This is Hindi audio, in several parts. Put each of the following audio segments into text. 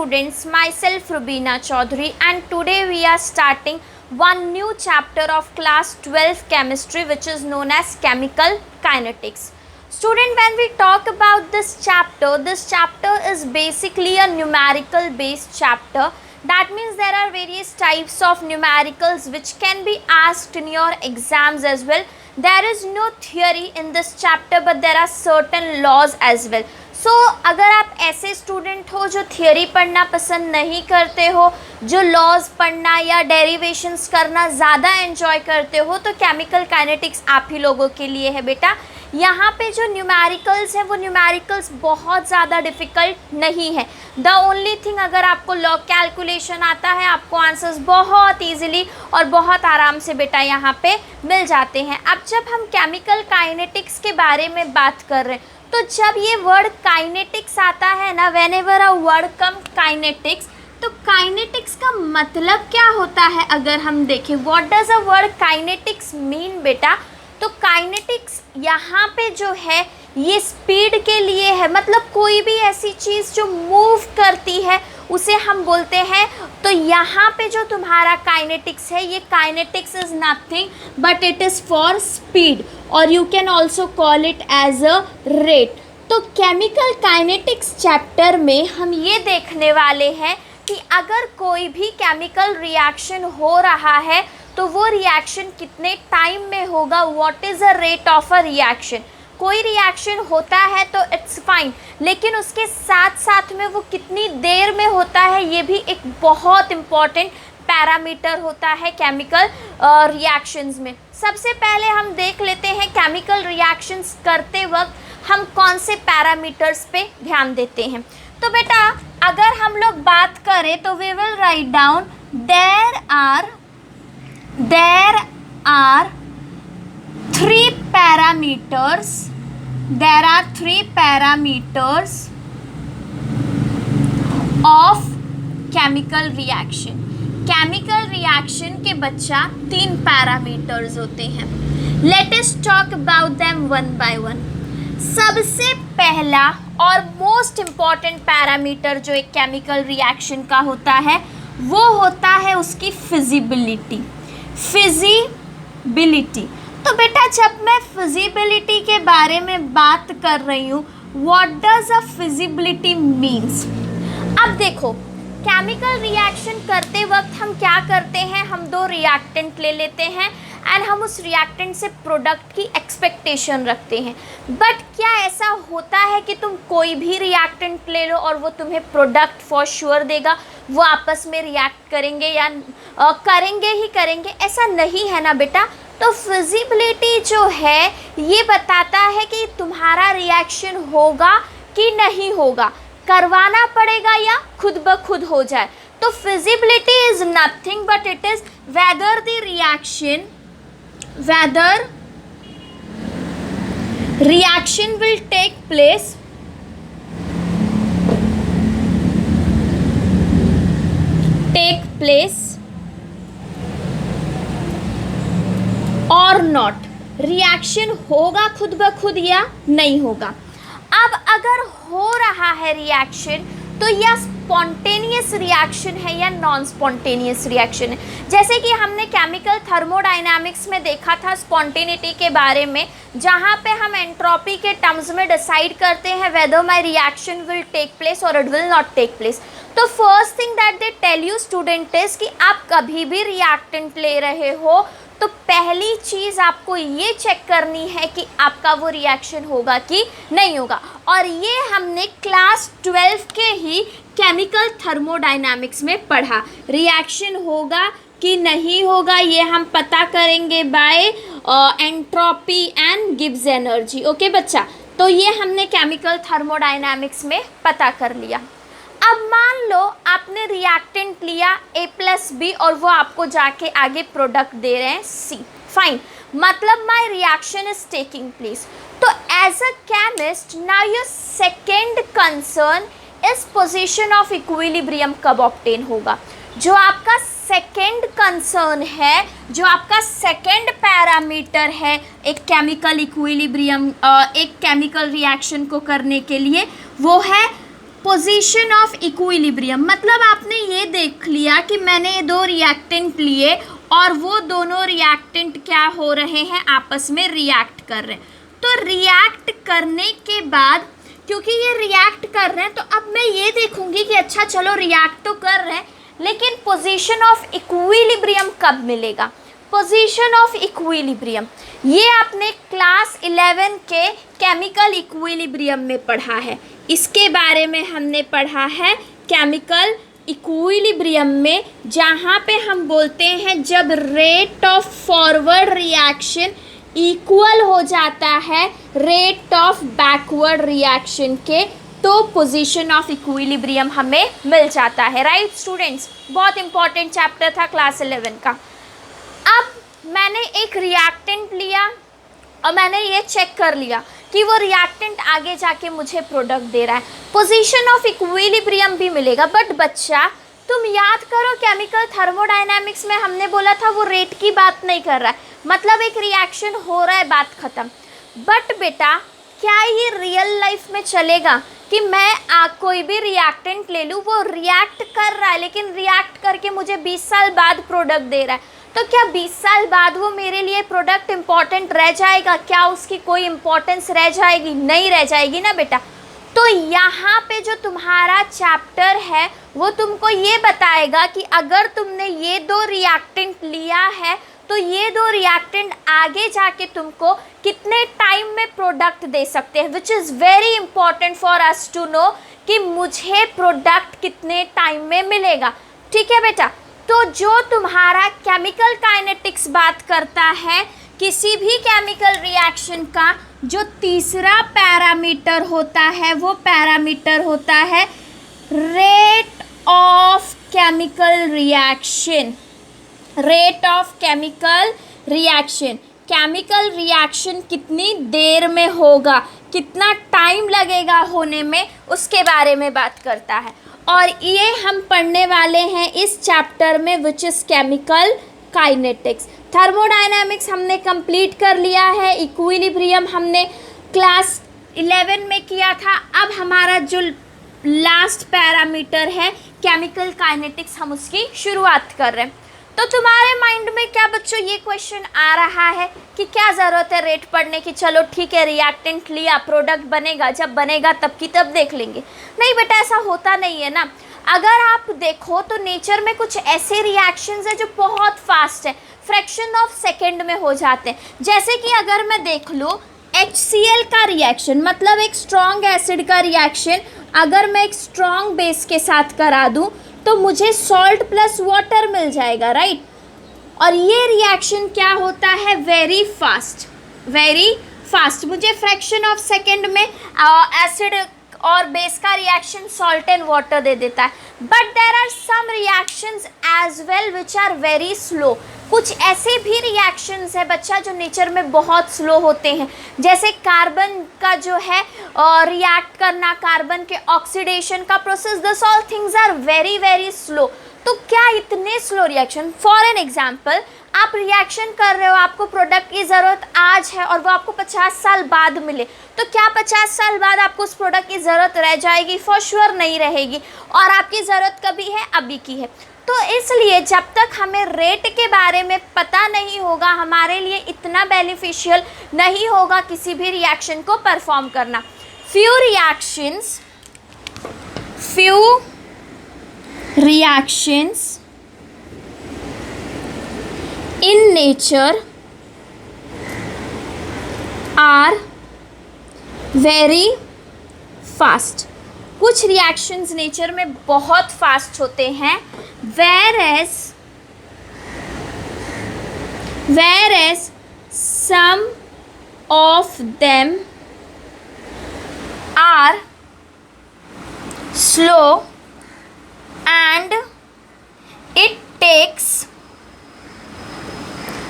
students, myself Rubina Chaudhary, and today we are starting one new chapter of class 12 chemistry, which is known as chemical kinetics. Student, when we talk about this chapter is basically a numerical based chapter. That means there are various types of numericals which can be asked in your exams as well. There is no theory in this chapter, but there are certain laws as well. So अगर आप ऐसे स्टूडेंट हो जो थियोरी पढ़ना पसंद नहीं करते हो, जो लॉज पढ़ना या डेरिवेशंस करना ज़्यादा एंजॉय करते हो, तो केमिकल काइनेटिक्स आप ही लोगों के लिए है बेटा. यहाँ पे जो न्यूमेरिकल्स हैं वो न्यूमेरिकल्स बहुत ज़्यादा डिफ़िकल्ट नहीं है. द ओनली थिंग, अगर आपको लॉग कैलकुलेशन आता है, आपको आंसर्स बहुत ईजिली और बहुत आराम से बेटा यहाँ पे मिल जाते हैं. अब जब हम केमिकल काइनेटिक्स के बारे में बात कर रहे हैं, तो जब ये वर्ड काइनेटिक्स आता है ना, when ever a word come kinetics, तो काइनेटिक्स का मतलब क्या होता है अगर हम देखें, what does a word kinetics mean बेटा. तो काइनेटिक्स यहाँ पे जो है ये स्पीड के लिए है, मतलब कोई भी ऐसी चीज़ जो मूव करती है उसे हम बोलते हैं. तो यहाँ पे जो तुम्हारा काइनेटिक्स है, ये kinetics is nothing but it is for speed, और you can also call it as a rate. तो केमिकल काइनेटिक्स चैप्टर में हम ये देखने वाले हैं कि अगर कोई भी केमिकल रिएक्शन हो रहा है तो वो रिएक्शन कितने टाइम में होगा, what is a rate of a reaction. कोई रिएक्शन होता है तो इट्स फाइन, लेकिन उसके साथ साथ में वो कितनी देर में होता है, ये भी एक बहुत इम्पॉर्टेंट पैरामीटर होता है केमिकल रिएक्शंस में. सबसे पहले हम देख लेते हैं केमिकल रिएक्शंस करते वक्त हम कौन से पैरामीटर्स पे ध्यान देते हैं. तो बेटा अगर हम लोग बात करें तो we will write down there are three parameters of chemical reaction. Chemical reaction के बच्चा 3 पैरामीटर्स होते हैं. Let us talk about them one by one. सबसे पहला और मोस्ट इम्पॉर्टेंट पैरामीटर जो एक केमिकल रिएक्शन का होता है वो होता है उसकी फिजिबिलिटी. तो बेटा जब मैं फिजिबिलिटी के बारे में बात कर रही हूँ, what does a feasibility means. अब देखो केमिकल रिएक्शन करते वक्त हम क्या करते हैं, हम 2 रिएक्टेंट ले लेते हैं एंड हम उस रिएक्टेंट से प्रोडक्ट की एक्सपेक्टेशन रखते हैं. बट क्या ऐसा होता है कि तुम कोई भी रिएक्टेंट ले लो और वो तुम्हें प्रोडक्ट फॉर श्योर देगा, वो आपस में रिएक्ट करेंगे या करेंगे? ऐसा नहीं है ना बेटा. तो फिजिबिलिटी जो है ये बताता है कि तुम्हारा रिएक्शन होगा कि नहीं होगा, करवाना पड़ेगा या खुद ब खुद हो जाए. तो feasibility is nothing but it is whether reaction will take place और नॉट. रिएक्शन होगा खुद ब खुद या नहीं होगा. अब अगर हो रहा है रिएक्शन तो यह स्पॉन्टेनियस रिएक्शन है या नॉन स्पॉन्टेनियस रिएक्शन है. जैसे कि हमने केमिकल थर्मोडायनामिक्स में देखा था स्पॉन्टेनिटी के बारे में, जहाँ पे हम एंट्रोपी के टर्म्स में डिसाइड करते हैं whether my reaction will take place और it will not take place. तो first thing that they tell you student is कि आप कभी भी रिएक्टेंट ले रहे हो तो पहली चीज़ आपको ये चेक करनी है कि आपका वो रिएक्शन होगा कि नहीं होगा. और ये हमने क्लास 12 के ही केमिकल थर्मोडायनामिक्स में पढ़ा. रिएक्शन होगा कि नहीं होगा ये हम पता करेंगे by entropy and Gibbs energy. Okay बच्चा, तो ये हमने केमिकल थर्मोडायनामिक्स में पता कर लिया. अब मान लो आपने रिएक्टेंट लिया A+B और वो आपको जाके आगे प्रोडक्ट दे रहे हैं C. फाइन, मतलब my reaction is taking place. तो as a chemist now your second concern is position of equilibrium कब ऑब्टेन होगा. जो आपका सेकेंड कंसर्न है, जो आपका सेकेंड पैरामीटर है एक केमिकल इक्विलिब्रियम, एक केमिकल रिएक्शन को करने के लिए, वो है पोजीशन ऑफ इक्विलिब्रियम, मतलब आपने ये देख लिया कि मैंने ये दो रिएक्टेंट लिए और वो दोनों रिएक्टेंट क्या हो रहे हैं, आपस में रिएक्ट कर रहे हैं। तो रिएक्ट करने के बाद, क्योंकि ये रिएक्ट कर रहे हैं, तो अब मैं ये देखूंगी कि अच्छा चलो रिएक्ट तो कर रहे हैं, लेकिन पोजीशन ऑफ इक्विलिब्रियम कब मिलेगा। पोजीशन ऑफ इक्विलिब्रियम ये आपने क्लास 11 के केमिकल इक्विलिब्रियम में पढ़ा है। इसके बारे में हमने पढ़ा है केमिकल इक्विलिब्रियम में, जहाँ पे हम बोलते हैं जब rate of forward reaction equal हो जाता है रेट ऑफ बैकवर्ड रिएक्शन के, तो पोजीशन ऑफ इक्विलिब्रियम हमें मिल जाता है। राइट स्टूडेंट्स, बहुत इंपॉर्टेंट चैप्टर था क्लास 11 का। अब मैंने एक रिएक्टेंट लिया और मैंने ये चेक कर लिया कि वो रिएक्टेंट आगे जाके मुझे प्रोडक्ट दे रहा है, पोजीशन ऑफ इक्विलिब्रियम भी मिलेगा। बट बच्चा तुम याद करो, केमिकल थर्मोडायनामिक्स में हमने बोला था वो रेट की बात नहीं कर रहा है, मतलब एक रिएक्शन हो रहा है, बात ख़त्म। बट बेटा क्या ये रियल लाइफ में चलेगा कि मैं कोई भी रिएक्टेंट ले लूँ, वो रिएक्ट कर रहा है लेकिन रिएक्ट करके मुझे 20 साल बाद प्रोडक्ट दे रहा है, तो क्या 20 साल बाद वो मेरे लिए प्रोडक्ट इम्पॉर्टेंट रह जाएगा? क्या उसकी कोई इम्पोर्टेंस रह जाएगी? नहीं रह जाएगी ना बेटा। तो यहाँ पे जो तुम्हारा चैप्टर है वो तुमको ये बताएगा कि अगर तुमने ये दो रिएक्टेंट लिया है तो ये दो रिएक्टेंट आगे जाके तुमको कितने टाइम में प्रोडक्ट दे सकते हैं, which is very important for us to know कि मुझे प्रोडक्ट कितने टाइम में मिलेगा। ठीक है बेटा। तो जो तुम्हारा केमिकल काइनेटिक्स बात करता है किसी भी केमिकल रिएक्शन का, जो तीसरा पैरामीटर होता है वो पैरामीटर होता है rate of chemical reaction. Rate of chemical reaction, chemical reaction कितनी देर में होगा, कितना टाइम लगेगा होने में, उसके बारे में बात करता है। और ये हम पढ़ने वाले हैं इस चैप्टर में, which is chemical kinetics. Thermodynamics हमने कंप्लीट कर लिया है, इक्विलिब्रियम हमने क्लास 11 में किया था। अब हमारा जो लास्ट पैरामीटर है केमिकल काइनेटिक्स, हम उसकी शुरुआत कर रहे हैं। तो तुम्हारे माइंड में क्या बच्चों ये क्वेश्चन आ रहा है कि क्या ज़रूरत है रेट पढ़ने की, चलो ठीक है रिएक्टेंट लिया, प्रोडक्ट बनेगा, जब बनेगा तब की तब देख लेंगे। नहीं बेटा, ऐसा होता नहीं है ना। अगर आप देखो तो नेचर में कुछ ऐसे रिएक्शंस है जो बहुत फास्ट है, फ्रैक्शन ऑफ सेकेंड में हो जाते हैं। जैसे कि अगर मैं देख लूँ HCl का रिएक्शन, मतलब एक स्ट्रॉन्ग एसिड का रिएक्शन, अगर मैं एक स्ट्रॉन्ग बेस के साथ करा दूँ तो मुझे सॉल्ट प्लस वाटर मिल जाएगा, राइट। और ये रिएक्शन क्या होता है, वेरी फास्ट, मुझे फ्रैक्शन ऑफ सेकेंड में एसिड और बेस का रिएक्शन सॉल्ट एंड वाटर दे देता है। But there are some reactions as well which are very slow. कुछ ऐसे भी रिएक्शंस है बच्चा जो नेचर में बहुत स्लो होते हैं, जैसे कार्बन का जो है रिएक्ट करना, कार्बन के ऑक्सीडेशन का process, this all things are very very slow. तो क्या इतने slow reaction, for an example आप रिएक्शन कर रहे हो, आपको प्रोडक्ट की ज़रूरत आज है और वो आपको 50 साल बाद मिले, तो क्या 50 साल बाद आपको उस प्रोडक्ट की ज़रूरत रह जाएगी? फॉर श्योर नहीं रहेगी। और आपकी ज़रूरत कभी है, अभी की है। तो इसलिए जब तक हमें रेट के बारे में पता नहीं होगा, हमारे लिए इतना बेनिफिशियल नहीं होगा किसी भी रिएक्शन को परफॉर्म करना। Few reactions in nature are very fast। कुछ रिएक्शंस नेचर में बहुत फास्ट होते हैं, whereas some of them are slow and it takes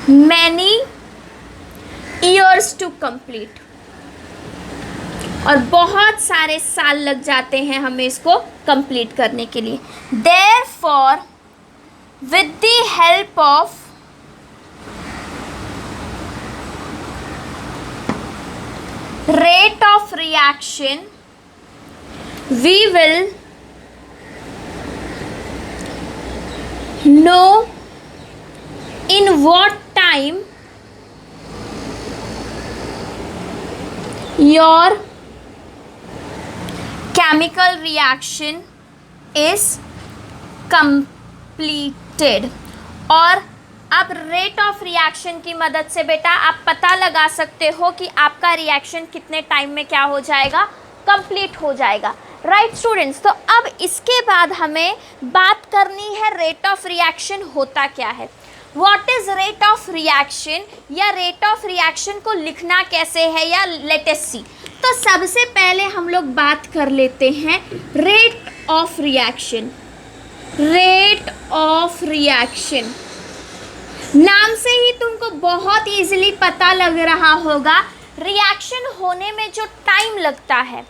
many years to complete। और बहुत सारे साल लग जाते हैं हमें इसको कंप्लीट करने के लिए। Therefore, with the help of rate of reaction we will know in what time your chemical reaction is completed। और अब रेट ऑफ रिएक्शन की मदद से बेटा आप पता लगा सकते हो कि आपका रिएक्शन कितने टाइम में क्या हो जाएगा, कंप्लीट हो जाएगा। राइट स्टूडेंट्स, तो अब इसके बाद हमें बात करनी है रेट ऑफ रिएक्शन होता क्या है। What is rate of reaction, या रेट ऑफ रिएक्शन को लिखना कैसे है, या लेट अस सी। तो सबसे पहले हम लोग बात कर लेते हैं rate of reaction. Rate of reaction नाम से ही तुमको बहुत इजीली पता लग रहा होगा, रिएक्शन होने में जो टाइम लगता है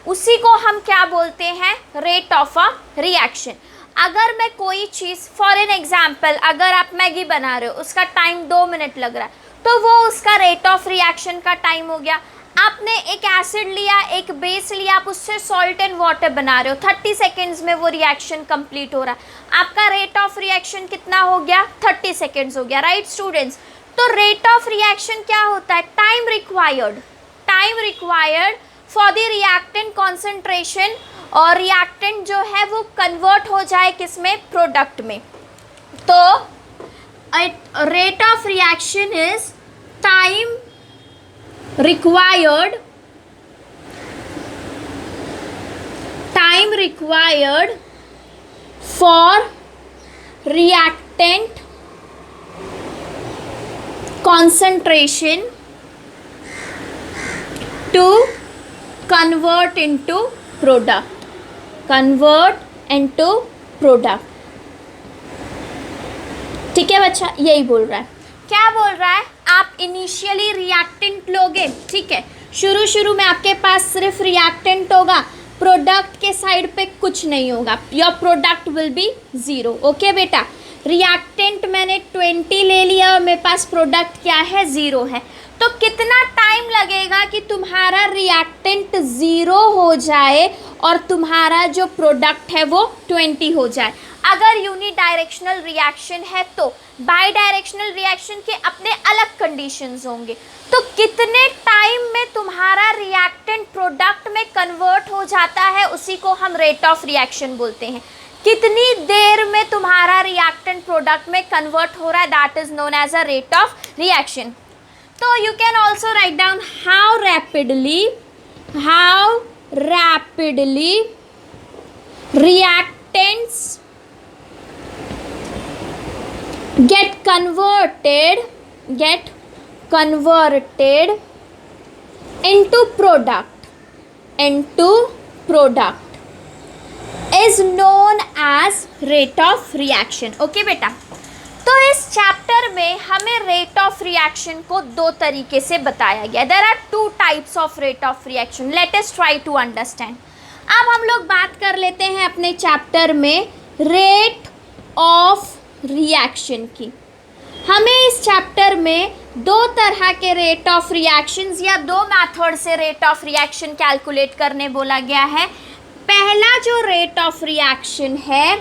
उसी को हम क्या बोलते हैं, रेट ऑफ अ रिएक्शन। अगर मैं कोई चीज़ फॉर एन एग्जाम्पल, अगर आप मैगी बना रहे हो, उसका टाइम 2 मिनट लग रहा है, तो वो उसका रेट ऑफ रिएक्शन का टाइम हो गया। आपने एक एसिड लिया, एक बेस लिया, आप उससे सॉल्ट एंड वाटर बना रहे हो, 30 सेकेंड्स में वो रिएक्शन कंप्लीट हो रहा है, आपका रेट ऑफ रिएक्शन कितना हो गया, 30 सेकेंड्स हो गया। राइट स्टूडेंट्स, तो रेट ऑफ रिएक्शन क्या होता है, time required for the reactant concentration, और रिएक्टेंट जो है वो कन्वर्ट हो जाए किस में, प्रोडक्ट में। तो rate of reaction is time required for reactant concentration to convert into product, ठीक है बच्चा, यही बोल रहा है। क्या बोल रहा है, आप इनिशियली रिएक्टेंट लोगे, ठीक है, शुरू में आपके पास सिर्फ रिएक्टेंट होगा, प्रोडक्ट के साइड पे कुछ नहीं होगा, your product will be 0। Okay बेटा, रिएक्टेंट मैंने 20 ले लिया और मेरे पास प्रोडक्ट क्या है, 0 है। तो कितना टाइम लगेगा कि तुम्हारा रिएक्टेंट 0 हो जाए और तुम्हारा जो प्रोडक्ट है वो 20 हो जाए। अगर यूनिडायरेक्शनल रिएक्शन है तो बाई डायरेक्शनल रिएक्शन के अपने अलग कंडीशंस होंगे। तो कितने टाइम में तुम्हारा रिएक्टेंट प्रोडक्ट में कन्वर्ट हो जाता है, उसी को हम रेट ऑफ रिएक्शन बोलते हैं। कितनी देर में तुम्हारा रिएक्टेंट प्रोडक्ट में कन्वर्ट हो रहा है, that is known as a rate of reaction. तो you can also write down how rapidly reactants get converted into product is known as rate of reaction। Okay बेटा, तो इस चैप्टर में हमें रेट ऑफ रिएक्शन को 2 तरीके से बताया गया। There are 2 types of rate of reaction, let us try to understand. अब हम लोग बात कर लेते हैं अपने चैप्टर में रेट ऑफ रिएक्शन की। हमें इस चैप्टर में 2 तरह के रेट ऑफ रिएक्शंस या 2 मेथड से रेट ऑफ रिएक्शन कैलकुलेट करने बोला गया है। पहला जो रेट ऑफ रिएक्शन है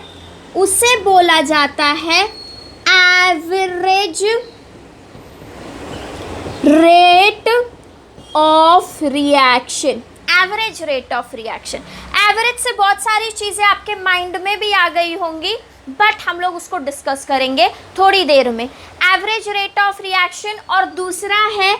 उसे बोला जाता है average rate of reaction. Average rate of reaction, average से बहुत सारी चीज़ें आपके माइंड में भी आ गई होंगी, बट हम लोग उसको डिस्कस करेंगे थोड़ी देर में। एवरेज रेट ऑफ रिएक्शन, और दूसरा है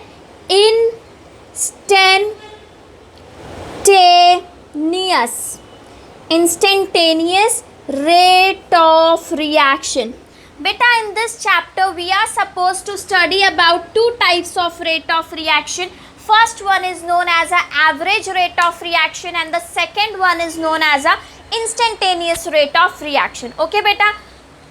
इंस्टेंटेनियस रेट ऑफ रिएक्शन। बेटा, in this chapter we are suppose to study about 2 types of rate of reaction. First one is known as a average rate of reaction and the second one is known as a instantaneous rate of reaction। Okay बेटा,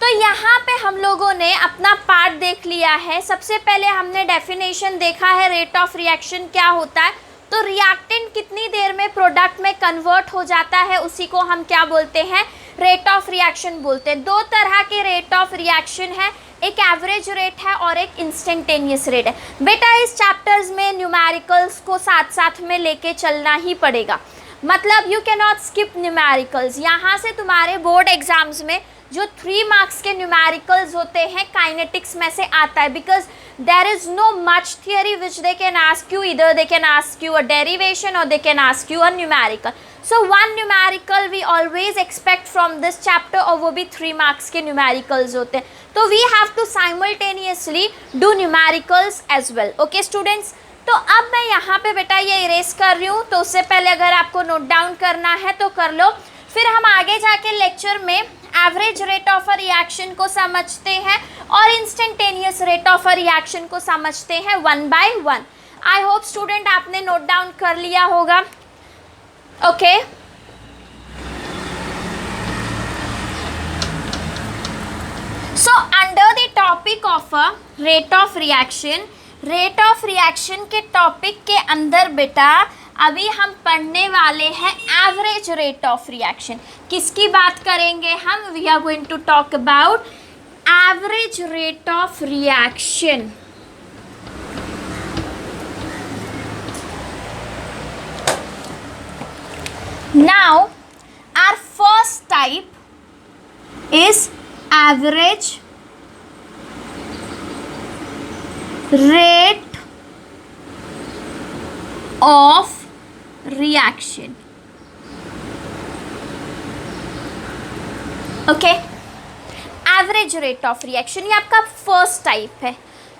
तो यहाँ पे हम लोगों ने अपना पार्ट देख लिया है। सबसे पहले हमने डेफिनेशन देखा है रेट ऑफ रिएक्शन क्या होता है। तो रिएक्टेंट कितनी देर में प्रोडक्ट में कन्वर्ट हो जाता है, उसी को हम क्या बोलते हैं, रेट ऑफ रिएक्शन बोलते हैं। 2 तरह के रेट ऑफ रिएक्शन है, एक एवरेज रेट है और एक इंस्टेंटेनियस रेट है। बेटा, इस चैप्टर्स में न्यूमेरिकल्स को साथ साथ में लेके चलना ही पड़ेगा। मतलब you can not skip numericals. यहाँ से तुम्हारे बोर्ड एग्जाम्स में जो 3 मार्क्स के न्यूमेरिकल्स होते हैं काइनेटिक्स में से आता है, because there is no much theory which they can ask you, इधर they can ask you a derivation और they can ask you a numerical. So 1 numerical we always expect from this chapter, और वो भी 3 मार्क्स के न्यूमेरिकल्स होते हैं। तो we have to simultaneously do numericals as well. Okay students, तो अब मैं यहाँ पे बेटा ये इरेज कर रही हूँ, तो उससे पहले अगर आपको नोट डाउन करना है तो कर लो। फिर हम आगे जाके लेक्चर में average rate of a reaction को समझते हैं और instantaneous rate of a reaction को समझते हैं 1 by 1। आई होप स्टूडेंट आपने नोट डाउन कर लिया होगा। Okay so under the topic of a rate of reaction, rate of reaction के टॉपिक के अंदर बेटा अभी हम पढ़ने वाले हैं एवरेज रेट ऑफ रिएक्शन। किसकी बात करेंगे हम? We are going to talk about average rate of reaction. Now our first type is average rate of reaction. Okay, average rate of reaction ये आपका फर्स्ट टाइप है।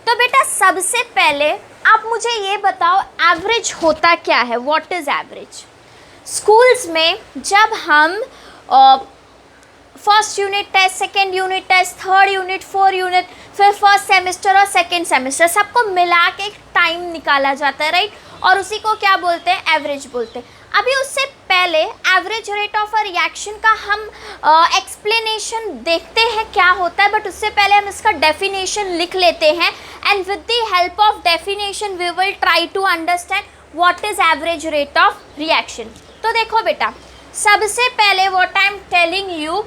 तो बेटा सबसे पहले आप मुझे ये बताओ एवरेज होता क्या है? What is average? स्कूल्स में जब हम first unit test, second unit test, third unit, fourth unit, फिर फर्स्ट सेमेस्टर और सेकेंड सेमेस्टर सबको मिला के एक टाइम निकाला जाता है, राइट? और उसी को क्या बोलते हैं? एवरेज बोलते हैं। अभी उससे पहले average rate of a reaction का हम एक्सप्लेनेशन देखते हैं क्या होता है, बट उससे पहले हम इसका डेफिनेशन लिख लेते हैं and with the help of definition we will try to understand what is average rate of reaction. तो देखो बेटा, सबसे पहले what I am telling you,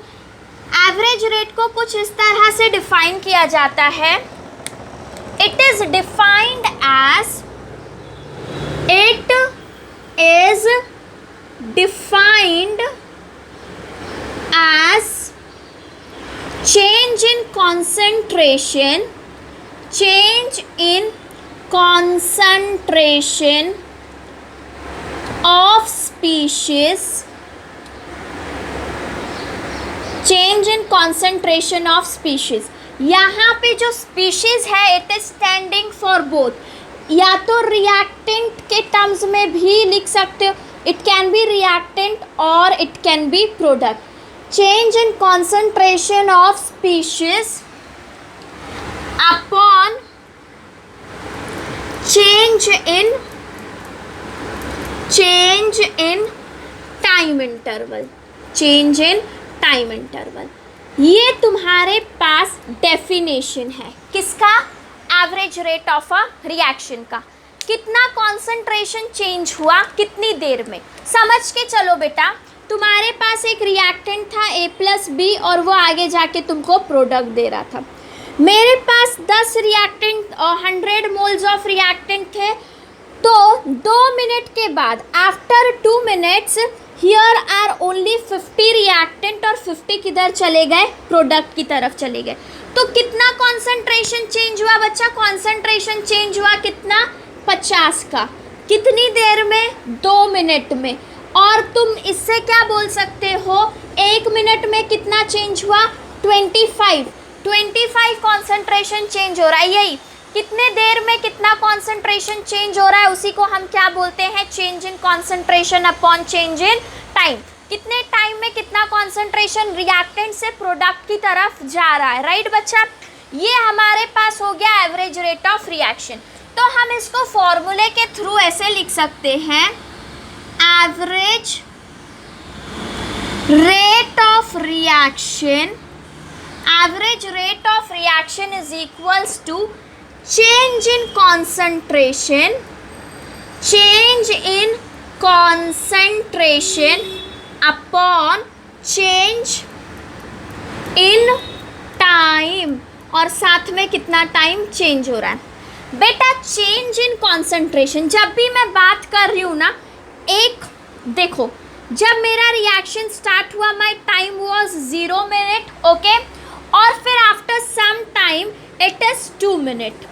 average rate को कुछ इस तरह से डिफाइन किया जाता है। It is defined as It is defined as change in concentration of species, change in concentration of species। यहाँ पे जो species है it is standing for both, या तो रिएक्टेंट के टर्म्स में भी लिख सकते हो, इट कैन बी रिएक्टेंट और it can be product. Change in concentration of species upon change in time interval, change in time interval. ये तुम्हारे पास डेफिनेशन है किसका? Average rate of a reaction का। कितना कॉन्सेंट्रेशन चेंज हुआ कितनी देर में, समझ के चलो बेटा। तुम्हारे पास एक रिएक्टेंट था A+B और वो आगे जाके तुमको प्रोडक्ट दे रहा था। मेरे पास 10 रिएक्टेंट और 100 मोल्स ऑफ रिएक्टेंट थे, तो 2 मिनट के बाद after 2 minutes here are only 50 reactant और 50 किधर चले गए? प्रोडक्ट की तरफ चले गए। तो कितना कॉन्सेंट्रेशन चेंज हुआ बच्चा? कॉन्सेंट्रेशन चेंज हुआ कितना? 50 का। कितनी देर में? 2 मिनट में। और तुम इससे क्या बोल सकते हो? 1 मिनट में कितना चेंज हुआ? 25 कॉन्सेंट्रेशन चेंज हो रहा है। यही कितने देर में कितना कॉन्सेंट्रेशन चेंज हो रहा है, उसी को हम क्या बोलते हैं? Change in concentration upon change in time. कितने टाइम में कितना कॉन्सेंट्रेशन रिएक्टेंट से प्रोडक्ट की तरफ जा रहा है, राइट बच्चा? ये हमारे पास हो गया एवरेज रेट ऑफ रिएक्शन। तो हम इसको फॉर्मूले के थ्रू ऐसे लिख सकते हैं, average rate of reaction, average rate of reaction is equals to change in concentration upon change in time, और साथ में कितना टाइम चेंज हो रहा है। बेटा चेंज इन कॉन्सेंट्रेशन जब भी मैं बात कर रही हूँ ना, एक देखो जब मेरा रिएक्शन स्टार्ट हुआ my time was 0 minute, okay, और फिर after some time it is 2 minute.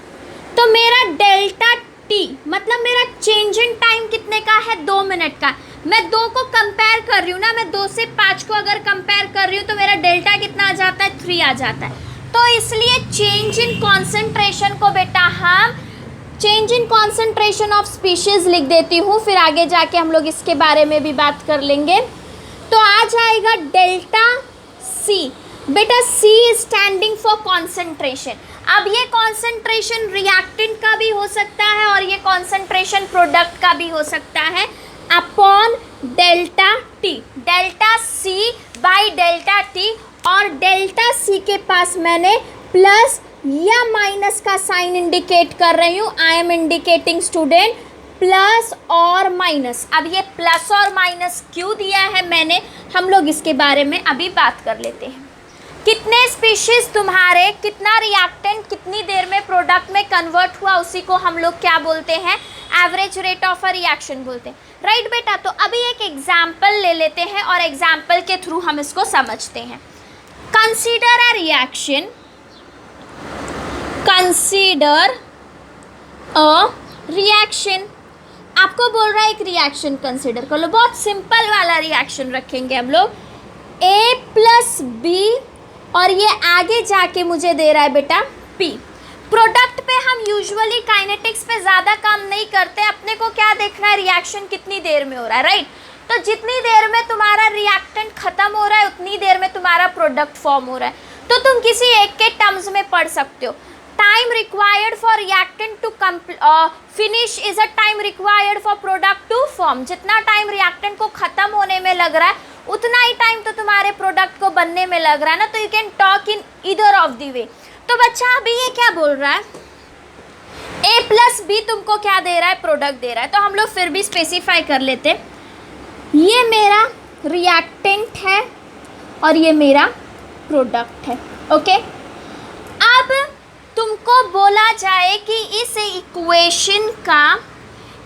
तो मेरा डेल्टा टी मतलब मेरा चेंज इन टाइम कितने का है, 2 मिनट का। मैं 2 को कंपेयर कर रही हूँ ना, मैं 2 से 5 को अगर कंपेयर कर रही हूँ तो मेरा डेल्टा कितना आ जाता है, 3 आ जाता है। तो इसलिए चेंज इन कॉन्सेंट्रेशन को बेटा हम change in concentration of species लिख देती हूँ, फिर आगे जाके हम लोग इसके बारे में भी बात कर लेंगे। तो आ जाएगा डेल्टा सी। बेटा सी स्टैंडिंग फॉर कॉन्सेंट्रेशन। अब ये कॉन्सेंट्रेशन रिएक्टेंट का भी हो सकता है और ये कॉन्सेंट्रेशन प्रोडक्ट का भी हो सकता है, upon delta T, delta C by delta T. और डेल्टा सी के पास मैंने प्लस या माइनस का साइन इंडिकेट कर रही हूँ। I M indicating student plus और माइनस। अब ये प्लस और माइनस क्यों दिया है मैंने, हम लोग इसके बारे में अभी बात कर लेते हैं। कितने स्पीशीज तुम्हारे, कितना रिएक्टेंट कितनी देर में प्रोडक्ट में कन्वर्ट हुआ, उसी को हम लोग क्या बोलते हैं, average rate of a reaction बोलते हैं, राइट बेटा। तो अभी एक एग्जाम्पल ले लेते हैं और एग्जाम्पल के थ्रू हम इसको समझते हैं। Consider a reaction, consider a reaction, आपको बोल रहा है एक रिएक्शन कंसीडर कर लो। बहुत सिंपल वाला रिएक्शन रखेंगे हम लोग, A प्लस बी, और ये आगे जाके मुझे दे रहा है बेटा P। प्रोडक्ट पे हम यूजुअली काइनेटिक्स पे ज़्यादा काम नहीं करते, अपने को क्या देखना है, रिएक्शन कितनी देर में हो रहा है, राइट। तो जितनी देर में तुम्हारा रिएक्टेंट खत्म हो रहा है उतनी देर में तुम्हारा प्रोडक्ट फॉर्म हो रहा है। तो तुम किसी एक के टर्म्स में पढ़ सकते हो, time required for reactant to finish is a time required for product to form. जितना टाइम रिएक्टेंट को खत्म होने में लग रहा है उतना ही टाइम तो तुम्हारे प्रोडक्ट को बनने में लग रहा है ना। तो you can talk in either of the way. तो बच्चा अभी ये क्या बोल रहा है, A प्लस बी तुमको क्या दे रहा है, प्रोडक्ट दे रहा है। तो हम लोग फिर भी स्पेसिफाई कर लेते, ये मेरा रिएक्टेंट है और ये मेरा प्रोडक्ट है, ओके। अब तुमको बोला जाए कि इस इक्वेशन का,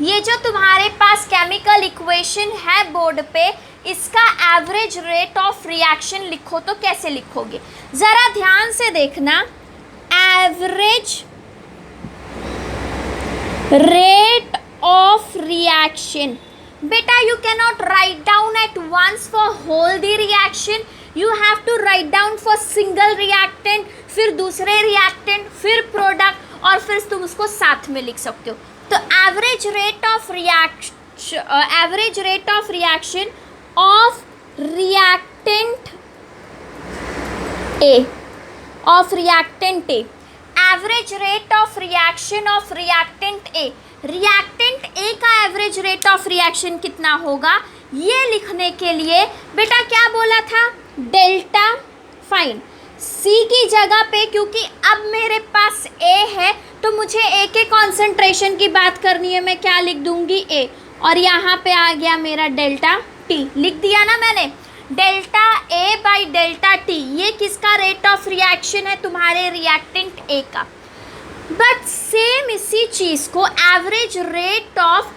ये जो तुम्हारे पास केमिकल इक्वेशन है बोर्ड पे, इसका एवरेज रेट ऑफ रिएक्शन लिखो तो कैसे लिखोगे, ज़रा ध्यान से देखना। एवरेज रेट ऑफ रिएक्शन, बेटा you can not write down at once for whole the reaction, you have to write down for single reactant, फिर दूसरे रिएक्टेंट, फिर प्रोडक्ट, और फिर तुम उसको साथ में लिख सकते हो। तो average rate of reaction of reactant A, of reactant A, average rate of reaction of reactant A, reactant A का एवरेज रेट ऑफ रिएक्शन कितना होगा, ये लिखने के लिए बेटा क्या बोला था, डेल्टा। फाइन, सी की जगह पे क्योंकि अब मेरे पास ए है तो मुझे ए के कॉन्सेंट्रेशन की बात करनी है, मैं क्या लिख दूंगी, ए, और यहाँ पे आ गया मेरा डेल्टा टी, लिख दिया ना मैंने, delta A by delta T. ये किसका रेट ऑफ रिएक्शन है, तुम्हारे रिएक्टेंट ए का। बट सेम इसी चीज़ को एवरेज रेट ऑफ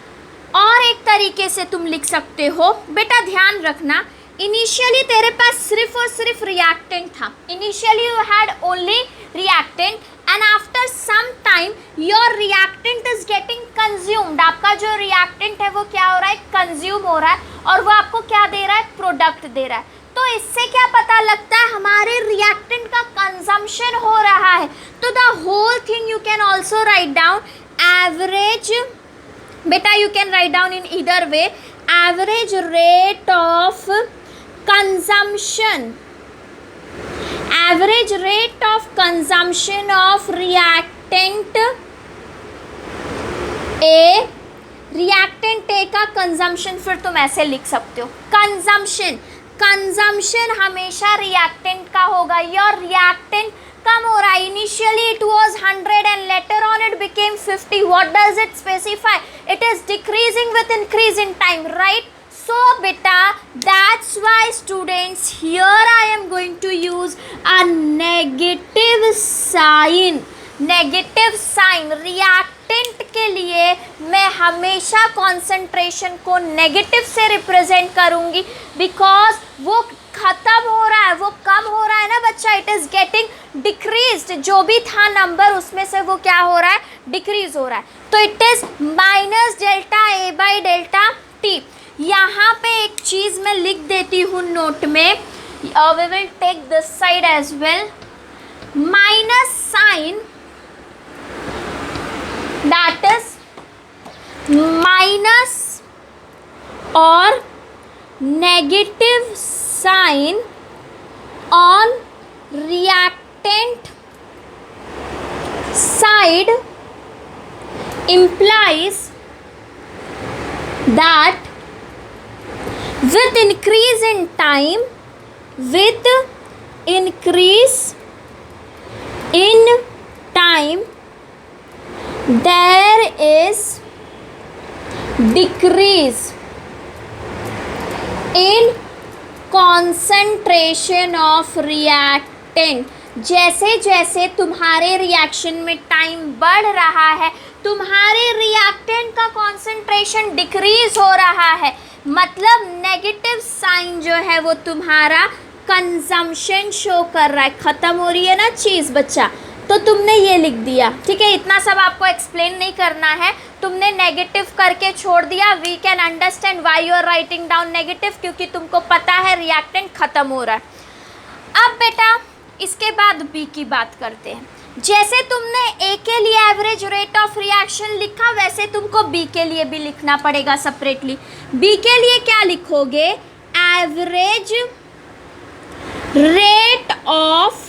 और एक तरीके से तुम लिख सकते हो। बेटा ध्यान रखना, इनिशियली तेरे पास सिर्फ और सिर्फ रिएक्टेंट था, initially you had only reactant, and after some time your reactant is getting consumed. आपका जो रिएक्टेंट है वो क्या हो रहा है, कंज्यूम हो रहा है, और वो आपको क्या दे रहा है, प्रोडक्ट दे रहा है। तो इससे क्या पता लगता है, हमारे रिएक्टेंट का कंजम्पशन हो रहा है। तो the whole thing you can also write down average, बेटा you can write down in either way, average rate of consumption, average rate of consumption of reactant A, reactant A का consumption फिर तुम ऐसे लिख सकते हो, consumption हमेशा reactant का होगा। your reactant कम हो रहा है, initially it was 100 and later on it became 50. What does it specify, it is decreasing with increase in time, right. So बेटा that's why students here I am going to use a negative sign, negative sign. Reactant के लिए मैं हमेशा कॉन्सेंट्रेशन को नेगेटिव से रिप्रेजेंट करूँगी, बिकॉज वो ख़त्म हो रहा है, वो कम हो रहा है ना बच्चा, इट इज़ गेटिंग डिक्रीज्ड। जो भी था नंबर उसमें से वो क्या हो रहा है, डिक्रीज हो रहा है। तो it is minus delta A by delta T. यहाँ पे एक चीज़ मैं लिख देती हूँ नोट में, we will take this side as well, minus sign that is minus और negative sign on reactant side implies that with increase in time, with increase in time, there is decrease in concentration of reactant। जैसे जैसे तुम्हारे रिएक्शन में टाइम बढ़ रहा है, तुम्हारे रिएक्टेंट का कॉन्सेंट्रेशन डिक्रीज हो रहा है, मतलब नेगेटिव साइन जो है वो तुम्हारा कंजम्पशन शो कर रहा है, ख़त्म हो रही है ना चीज़ बच्चा। तो तुमने ये लिख दिया, ठीक है, इतना सब आपको एक्सप्लेन नहीं करना है, तुमने नेगेटिव करके छोड़ दिया। We can understand why you are writing down negative, क्योंकि तुमको पता है रिएक्टेंट ख़त्म हो रहा है। अब बेटा इसके बाद बी की बात करते हैं। जैसे तुमने ए के लिए एवरेज रेट ऑफ रिएक्शन लिखा, वैसे तुमको बी के लिए भी लिखना पड़ेगा सेपरेटली। बी के लिए क्या लिखोगे, average rate of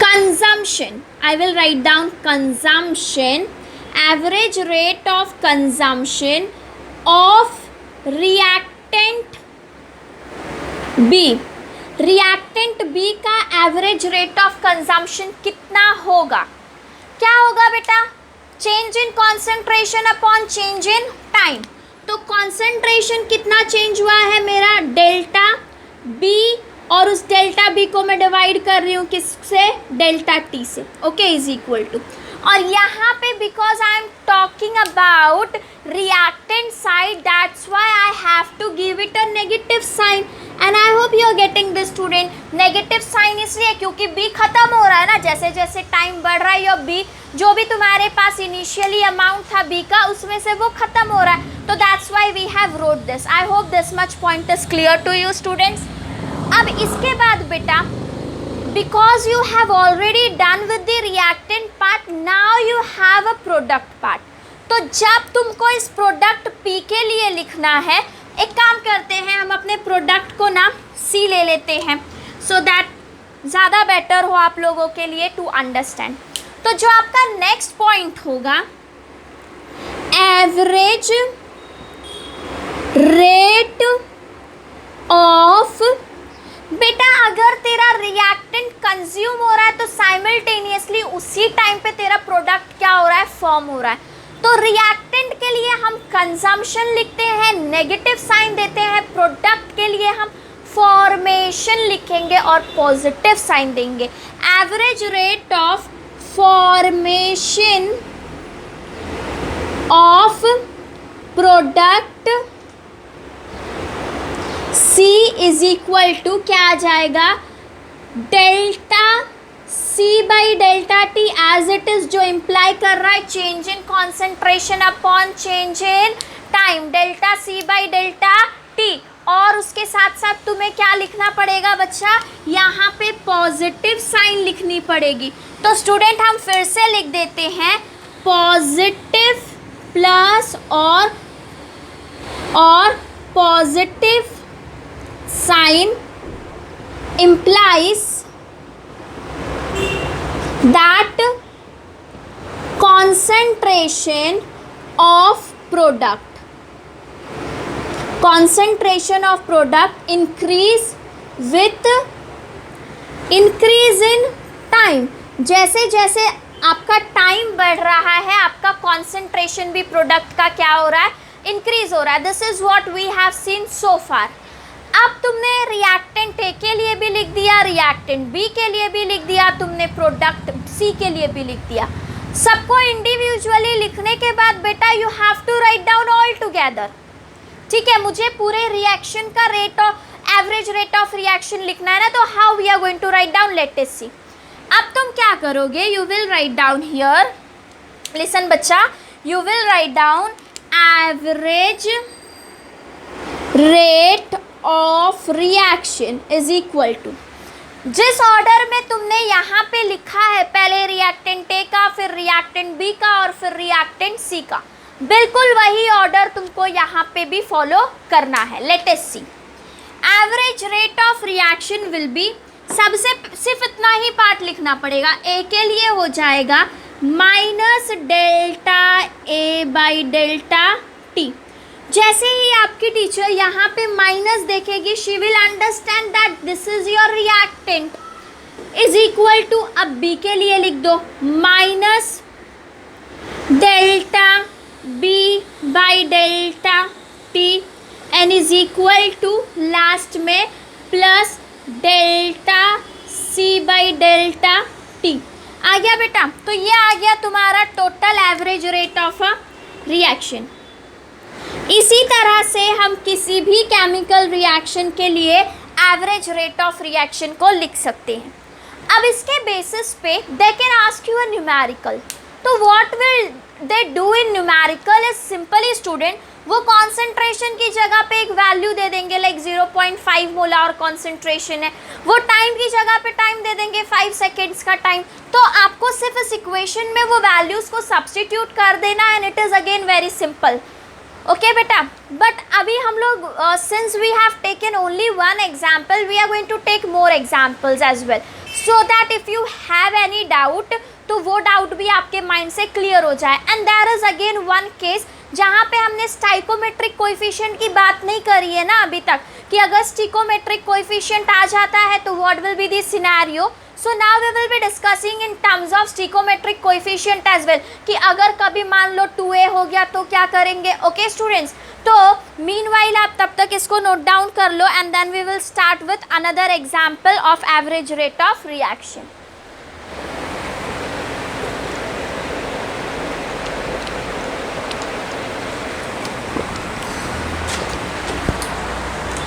consumption, I will write down consumption, average rate of consumption of reactant B। reactant B का average rate of consumption कितना होगा, क्या होगा बेटा, change in concentration upon change in time। तो concentration कितना change हुआ है मेरा, डेल्टा B, और उस डेल्टा बी को मैं डिवाइड कर रही हूँ किससे, डेल्टा टी से, ओके, इज इक्वल टू। और यहाँ पे because I am talking about reactant side, that's why I have to give it a negative sign, and I hope you are getting this student. Negative sign इसलिए क्योंकि बी खत्म हो रहा है ना, जैसे जैसे टाइम बढ़ रहा है, या बी जो भी तुम्हारे पास इनिशियली अमाउंट था बी का, उसमें से वो खत्म हो रहा है, तो that's why we have wrote this. I hope this much point is clear to you students. अब इसके बाद बेटा, because you have already done with the reactant part, now you have a product part. तो जब तुमको इस प्रोडक्ट पी के लिए लिखना है, एक काम करते हैं, हम अपने प्रोडक्ट को ना सी ले लेते हैं, सो दैट ज़्यादा बेटर हो आप लोगों के लिए टू अंडरस्टैंड। तो जो आपका नेक्स्ट पॉइंट होगा, एवरेज रेट ऑफ, बेटा अगर तेरा रिएक्टेंट कंज्यूम हो रहा है तो साइमल्टेनियसली उसी टाइम पे तेरा प्रोडक्ट क्या हो रहा है, फॉर्म हो रहा है। तो रिएक्टेंट के लिए हम कंजम्पशन लिखते हैं, नेगेटिव साइन देते हैं, प्रोडक्ट के लिए हम फॉर्मेशन लिखेंगे और पॉजिटिव साइन देंगे। Average rate of formation of product C is equal to क्या आ जाएगा, delta C by delta T, as it is, जो इम्प्लाई कर रहा है change in concentration upon change in time, delta C by delta T. और उसके साथ साथ तुम्हें क्या लिखना पड़ेगा बच्चा, यहाँ पे पॉजिटिव साइन लिखनी पड़ेगी। तो स्टूडेंट हम फिर से लिख देते हैं, पॉजिटिव प्लस और positive sign implies that concentration of product increase with increase in time। जैसे जैसे आपका टाइम बढ़ रहा है, आपका concentration भी प्रोडक्ट का क्या हो रहा है, इंक्रीज हो रहा है। This is what we have seen so far. अब तुमने रिएक्टेंट ए के लिए भी लिख दिया, रिएक्टेंट बी के लिए भी लिख दिया, तुमने प्रोडक्ट सी के लिए भी लिख दिया। सबको इंडिविजुअली लिखने के बाद बेटा you have to write down all together, ठीक है। मुझे पूरे रिएक्शन का rate of average rate of reaction लिखना है ना, तो how we are going to write down, let us see. अब तुम क्या करोगे, you will write down here, listen बच्चा, you will write down average rate of reaction is equal to, जिस ऑर्डर में तुमने यहाँ पे लिखा है, पहले रिएक्टेंट ए का, फिर रिएक्टेंट बी का और फिर रिएक्टेंट सी का, बिल्कुल वही ऑर्डर तुमको यहाँ पे भी फॉलो करना है। Let us see, average rate of reaction will be, सबसे सिर्फ इतना ही पार्ट लिखना पड़ेगा, ए के लिए हो जाएगा minus delta A by delta T. जैसे ही आपकी टीचर यहाँ पे माइनस देखेगी, she will understand that this is your reactant, is equal to, अब बी के लिए लिख दो minus delta B by delta T and is equal to last में plus delta C by delta T. आ गया बेटा, तो ये आ गया तुम्हारा total average rate of reaction. इसी तरह से हम किसी भी केमिकल रिएक्शन के लिए एवरेज रेट ऑफ रिएक्शन को लिख सकते हैं। अब इसके बेसिस पे they can ask you a numerical, तो what will they do in numerical is simply student, वो कॉन्सेंट्रेशन की जगह पे एक वैल्यू दे देंगे, लाइक 0.5 मोलार कॉन्सेंट्रेशन है, वो टाइम की जगह पे टाइम दे देंगे 5 सेकेंड्स का टाइम, तो आपको सिर्फ इस इक्वेशन में वो वैल्यूज़ को सब्सटीट्यूट कर देना and it is again very simple. Okay बेटा, बट अभी हम लोग since we have taken only one example, we are going to take more examples as well, so that if you have any doubt तो वो डाउट भी आपके माइंड से क्लियर हो जाए। And there is again one case जहाँ पे हमने स्टाइकोमेट्रिक कोएफिशिएंट की बात नहीं करी है ना अभी तक, कि अगर स्टिकोमेट्रिक कोएफिशिएंट आ जाता है तो what will be the scenario. So now we will be discussing in terms of stoichiometric coefficient as well, कि अगर कभी मान लो 2a हो गया तो क्या करेंगे। ओके स्टूडेंट्स, तो मीनवाइल आप तब तक इसको नोट डाउन कर लो and then we will start with another example of average rate of reaction.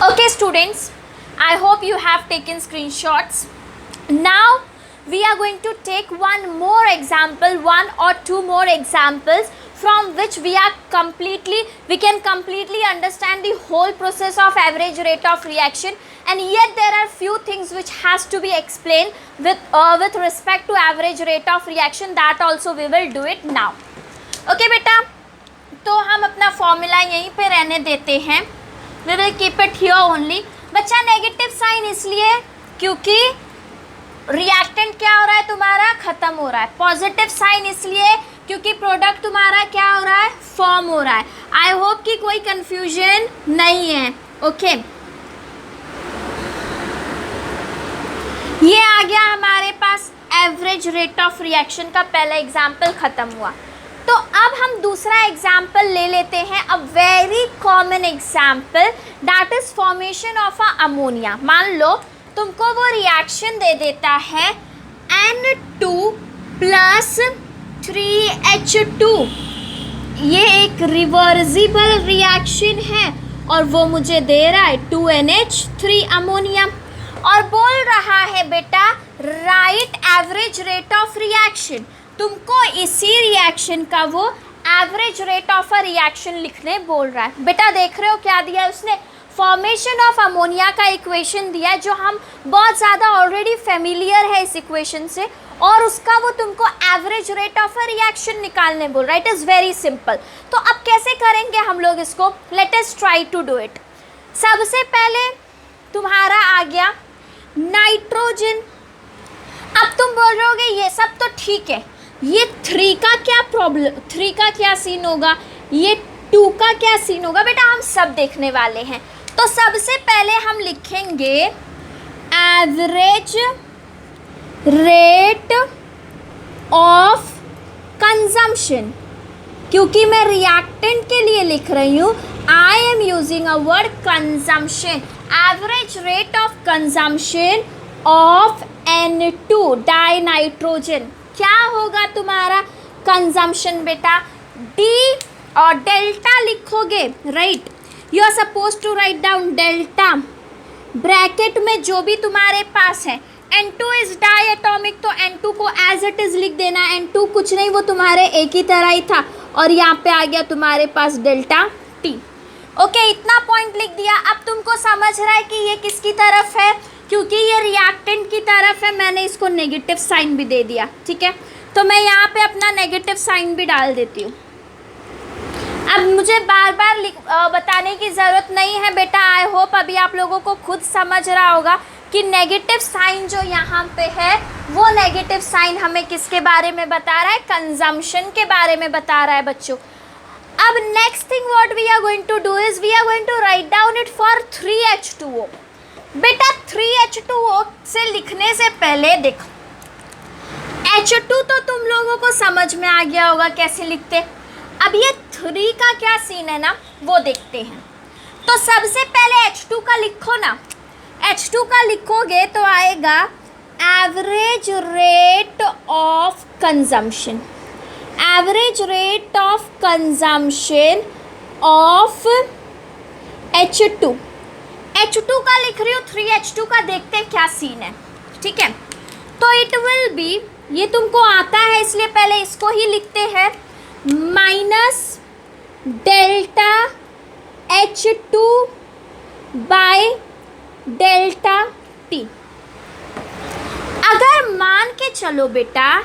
Okay students, I hope you have taken screenshots. Now we are going to take one more example, one or two more examples from which we can completely understand the whole process of average rate of reaction, and yet there are few things which has to be explained with respect to average rate of reaction, that also we will do it now. Okay बेटा, तो हम अपना फॉर्मूला यहीं पे रहने देते हैं, we will keep it here only। बच्चा नेगेटिव साइन इसलिए क्योंकि रिएक्टेंट क्या हो रहा है तुम्हारा, ख़त्म हो रहा है। पॉजिटिव साइन इसलिए क्योंकि प्रोडक्ट तुम्हारा क्या हो रहा है, फॉर्म हो रहा है। आई होप कि कोई कंफ्यूजन नहीं है। ओके, ये आ गया हमारे पास एवरेज रेट ऑफ रिएक्शन का पहला एग्जाम्पल ख़त्म हुआ। तो अब हम दूसरा एग्जाम्पल ले लेते हैं, a very common example, that is formation of a ammonia. मान लो तुमको वो रिएक्शन दे देता है N2 प्लस 3H2, ये एक रिवर्सिबल रिएक्शन है और वो मुझे दे रहा है 2NH3 अमोनिया, और बोल रहा है बेटा right average rate of reaction. तुमको इसी रिएक्शन का वो average rate of a reaction लिखने बोल रहा है। बेटा देख रहे हो क्या दिया है उसने, फॉर्मेशन ऑफ अमोनिया का इक्वेशन दिया है जो हम बहुत ज़्यादा ऑलरेडी फेमिलियर है इस इक्वेशन से, और उसका वो तुमको average rate of a reaction निकालने बोल रहा है। It is very simple. तो अब कैसे करेंगे हम लोग इसको, let us try to do it. सबसे पहले तुम्हारा आ गया नाइट्रोजन। अब तुम बोल रहे होगे ये सब तो ठीक है, ये 3 का क्या प्रॉब्लम, 3 का क्या सीन होगा, ये 2 का क्या सीन होगा। बेटा हम सब देखने वाले हैं। तो सबसे पहले हम लिखेंगे एवरेज रेट ऑफ कंजम्पशन, क्योंकि मैं रिएक्टेंट के लिए लिख रही हूँ, I am using a word consumption. Average rate of consumption of N2 dinitrogen क्या होगा तुम्हारा, कंजम्पशन बेटा। डी और डेल्टा लिखोगे, right, you are suppose to write down delta, bracket में जो भी तुम्हारे पास है, N2 इज डाई एटॉमिक, तो N2 को एज इट इज लिख देना, N2 कुछ नहीं, वो तुम्हारे एक ही तरह ही था, और यहाँ पे आ गया तुम्हारे पास डेल्टा T। ओके, इतना पॉइंट लिख दिया। अब तुमको समझ रहा है कि ये किसकी तरफ है, क्योंकि ये रिएक्टेंट की तरफ है, मैंने इसको नेगेटिव साइन भी दे दिया, ठीक है। तो मैं यहाँ पे अपना नेगेटिव साइन भी डाल देती हूँ। अब मुझे बार बार बताने की ज़रूरत नहीं है बेटा, आई होप अभी आप लोगों को खुद समझ रहा होगा कि नेगेटिव साइन जो यहाँ पे है वो नेगेटिव साइन हमें किसके बारे में बता रहा है, कंजम्पशन के बारे में बता रहा है बच्चों। अब next thing what we are going to do is we are going to write down it for 3H2O। बेटा 3H2O से लिखने से पहले देखो, H2 तो तुम लोगों को समझ में आ गया होगा कैसे लिखते। अब ये 3 का क्या सीन है ना, वो देखते हैं। तो सबसे पहले H2 का लिखो ना, H2 का लिखोगे तो आएगा average rate of consumption, average rate of consumption of H2। H2 का लिख रही हूँ, 3H2 का देखते हैं क्या सीन है, ठीक है। तो इट विल बी, ये तुमको आता है इसलिए पहले इसको ही लिखते हैं, minus delta H2 by delta T। अगर मान के चलो बेटा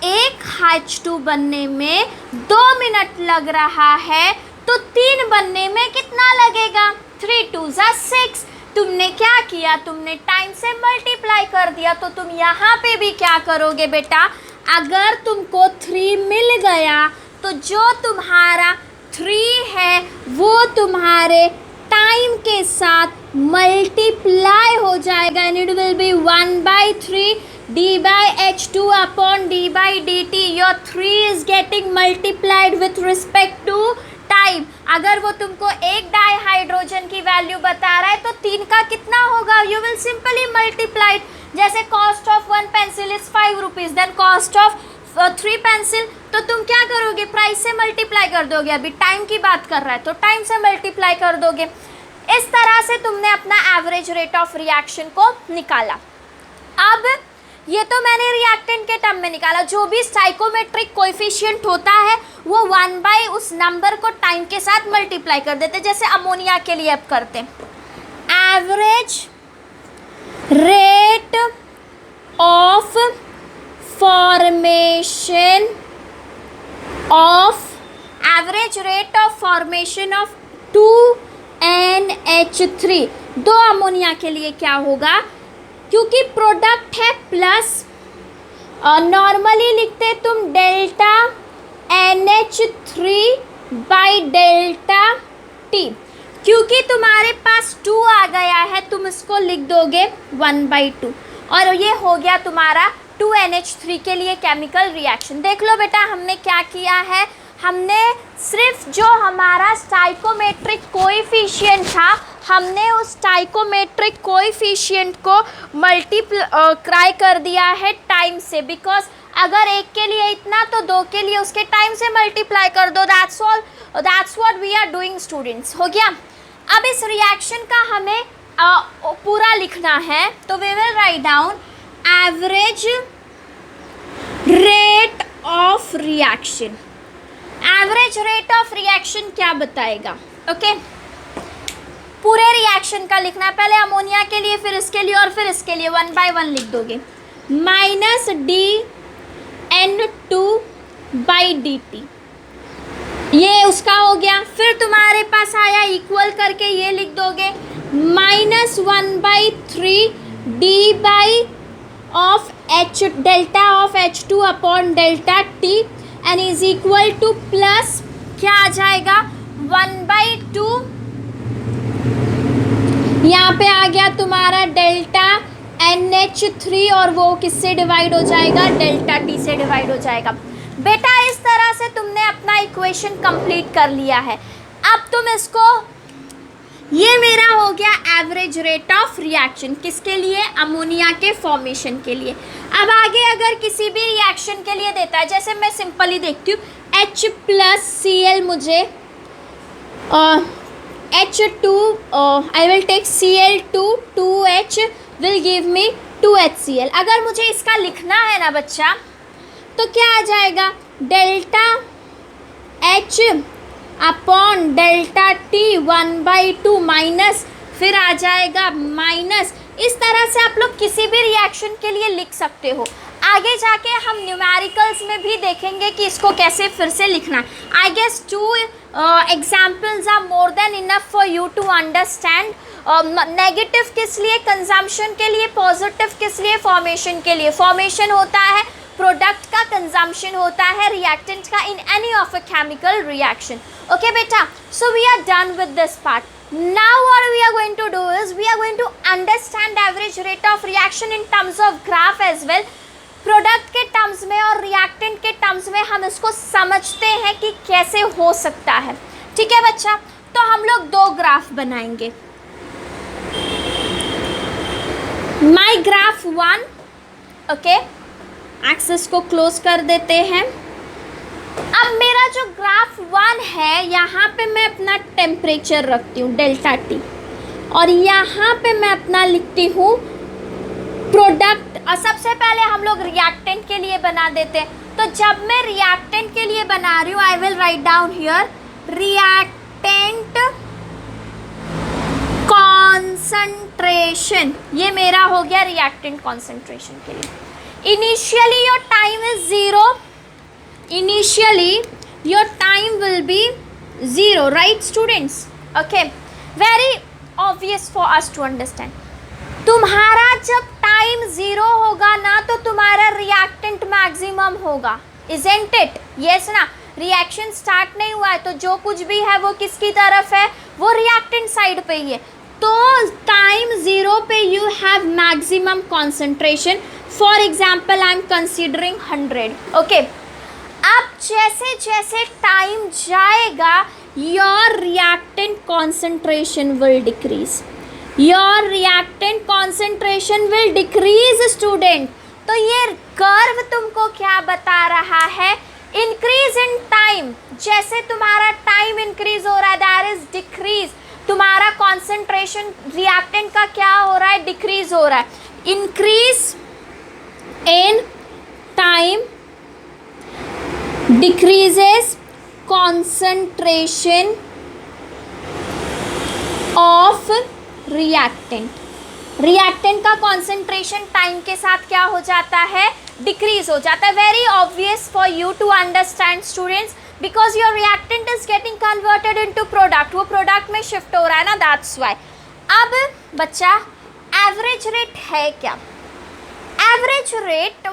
एक H2 बनने में 2 मिनट लग रहा है, तो 3 बनने में कितना लगेगा, 3 2 6। तुमने क्या किया, तुमने टाइम से मल्टीप्लाई कर दिया। तो तुम यहाँ पे भी क्या करोगे बेटा, अगर तुमको 3 मिल गया तो जो तुम्हारा 3 है वो तुम्हारे टाइम के साथ मल्टीप्लाई हो जाएगा, and it will be 1/3 d/H2 upon d/dt। Your 3 is getting multiplied with respect to time. अगर वो तुमको एक डाईहाइड्रोजन की वैल्यू बता रहा है तो 3 का कितना होगा, यू विल सिंपली मल्टीप्लाइड। जैसे cost of 1 pencil is 5 rupees, then cost of 3 pencil, तो तुम क्या करोगे, प्राइस से मल्टीप्लाई कर दोगे। अभी टाइम की बात कर रहा है तो टाइम से मल्टीप्लाई कर दोगे। इस तरह से तुमने अपना एवरेज रेट ऑफ रिएक्शन को निकाला। अब ये तो मैंने रिएक्टेंट के टर्म में निकाला, जो भी स्टाइकोमेट्रिक कोएफिशिएंट होता है वो 1 उस नंबर को टाइम के साथ मल्टीप्लाई कर देते, जैसे अमोनिया के लिए अब करते हैं। Average rate of formation of, average rate of formation of 2NH3, 2 ammonia के लिए क्या होगा, क्योंकि प्रोडक्ट है प्लस, नॉर्मली लिखते तुम delta NH3 by delta T। क्योंकि तुम्हारे पास 2 आ गया है, तुम इसको लिख दोगे 1/2, और ये हो गया तुम्हारा 2NH3 के लिए केमिकल रिएक्शन। देख लो बेटा हमने क्या किया है, हमने सिर्फ जो हमारा स्टाइकोमेट्रिक कोएफिशिएंट था, हमने उस स्टाइकोमेट्रिक कोएफिशिएंट को मल्टीप्लाई कर दिया है टाइम से, बिकॉज अगर एक के लिए इतना तो 2 के लिए उसके टाइम से मल्टीप्लाई कर दो। That's all, that's what we are doing students. हो गया। अब इस रिएक्शन का हमें पूरा लिखना है, तो we will write down average rate of reaction. Average rate of reaction क्या बताएगा, ओके पूरे रिएक्शन का लिखना है, पहले अमोनिया के लिए, फिर इसके लिए और फिर इसके लिए, 1 by 1 लिख दोगे। माइनस dN2/dt, ये उसका हो गया। फिर तुम्हारे पास आया इक्वल करके ये लिख दोगे, -1/3 d of H delta of H2 upon delta T and is equal two plus क्या आ जाएगा 1/2, यहाँ पे आ गया तुम्हारा डेल्टा NH3 और वो किससे डिवाइड हो जाएगा, डेल्टा T से डिवाइड हो जाएगा। बेटा इस तरह से तुमने अपना इक्वेशन कंप्लीट कर लिया है। अब तुम इसको ये मेरा हो गया एवरेज रेट ऑफ रिएक्शन, किसके लिए, अमोनिया के फॉर्मेशन के लिए। अब आगे अगर किसी भी रिएक्शन के लिए देता है, जैसे मैं सिंपली देखती हूँ H+Cl मुझे H2 I will take Cl2 2H will give me 2HCl। अगर मुझे इसका लिखना है ना बच्चा, तो क्या आ जाएगा, delta H upon delta T 1/2 minus, फिर आ जाएगा माइनस। इस तरह से आप लोग किसी भी रिएक्शन के लिए लिख सकते हो। आगे जाके हम न्यूमेरिकल्स में भी देखेंगे कि इसको कैसे फिर से लिखना है। I guess 2 examples are more than enough for you to understand. Negative किस लिए, कंजम्पशन के लिए, पॉजिटिव किस लिए, फॉर्मेशन के लिए। फॉर्मेशन होता है प्रोडक्ट का, कंजम्पशन होता है रिएक्टेंट का in any of a chemical reaction. Okay बेटा, so we are done with this part. Now what we are going to do is we are going to understand average rate of reaction in terms of graph as well। Product के टर्म्स में और रिएक्टेंट के टर्म्स में हम इसको समझते हैं कि कैसे हो सकता है। ठीक है बच्चा, तो हम लोग 2 ग्राफ बनाएंगे। माई ग्राफ 1, ओके, एक्सिस को क्लोज कर देते हैं। अब मेरा जो ग्राफ 1 है, यहाँ पे मैं अपना टेम्परेचर रखती हूँ डेल्टा T, और यहाँ पे मैं अपना लिखती हूँ प्रोडक्ट। और सबसे पहले हम लोग रिएक्टेंट के लिए बना देते हैं। तो जब मैं रिएक्टेंट के लिए बना रही हूँ, I will write down here reactant concentration. ये मेरा हो गया रिएक्टेंट कॉन्सेंट्रेशन के लिए। Initially your time is 0, initially your time will be 0, right students? Okay, very obvious for us to understand। तुम्हारा जब टाइम 0 होगा ना, तो तुम्हारा रिएक्टेंट मैक्सिमम होगा, isn't it? yes ना, रिएक्शन स्टार्ट नहीं हुआ है तो जो कुछ भी है वो किसकी तरफ है, वो रिएक्टेंट साइड पे ही है। तो टाइम 0 पे you have maximum concentration. For example I am considering 100। Okay, अब जैसे जैसे टाइम जाएगा your reactant concentration will decrease, your reactant concentration will decrease student. तो ये कर्व तुमको क्या बता रहा है, इंक्रीज इन टाइम। जैसे तुम्हारा टाइम इंक्रीज हो रहा है, दैट इज डिक्रीज। तुम्हारा कॉन्सेंट्रेशन रिएक्टेंट का क्या हो रहा है, डिक्रीज हो रहा है। Increase in time decreases concentration of reactant। Reactant का कॉन्सेंट्रेशन टाइम के साथ क्या हो जाता है, डिक्रीज हो जाता है। Very obvious for you to understand students, because your reactant is getting converted into product, वो प्रोडक्ट में शिफ्ट हो रहा है ना, दैट्स वाई। अब बच्चा एवरेज रेट है क्या, एवरेज रेट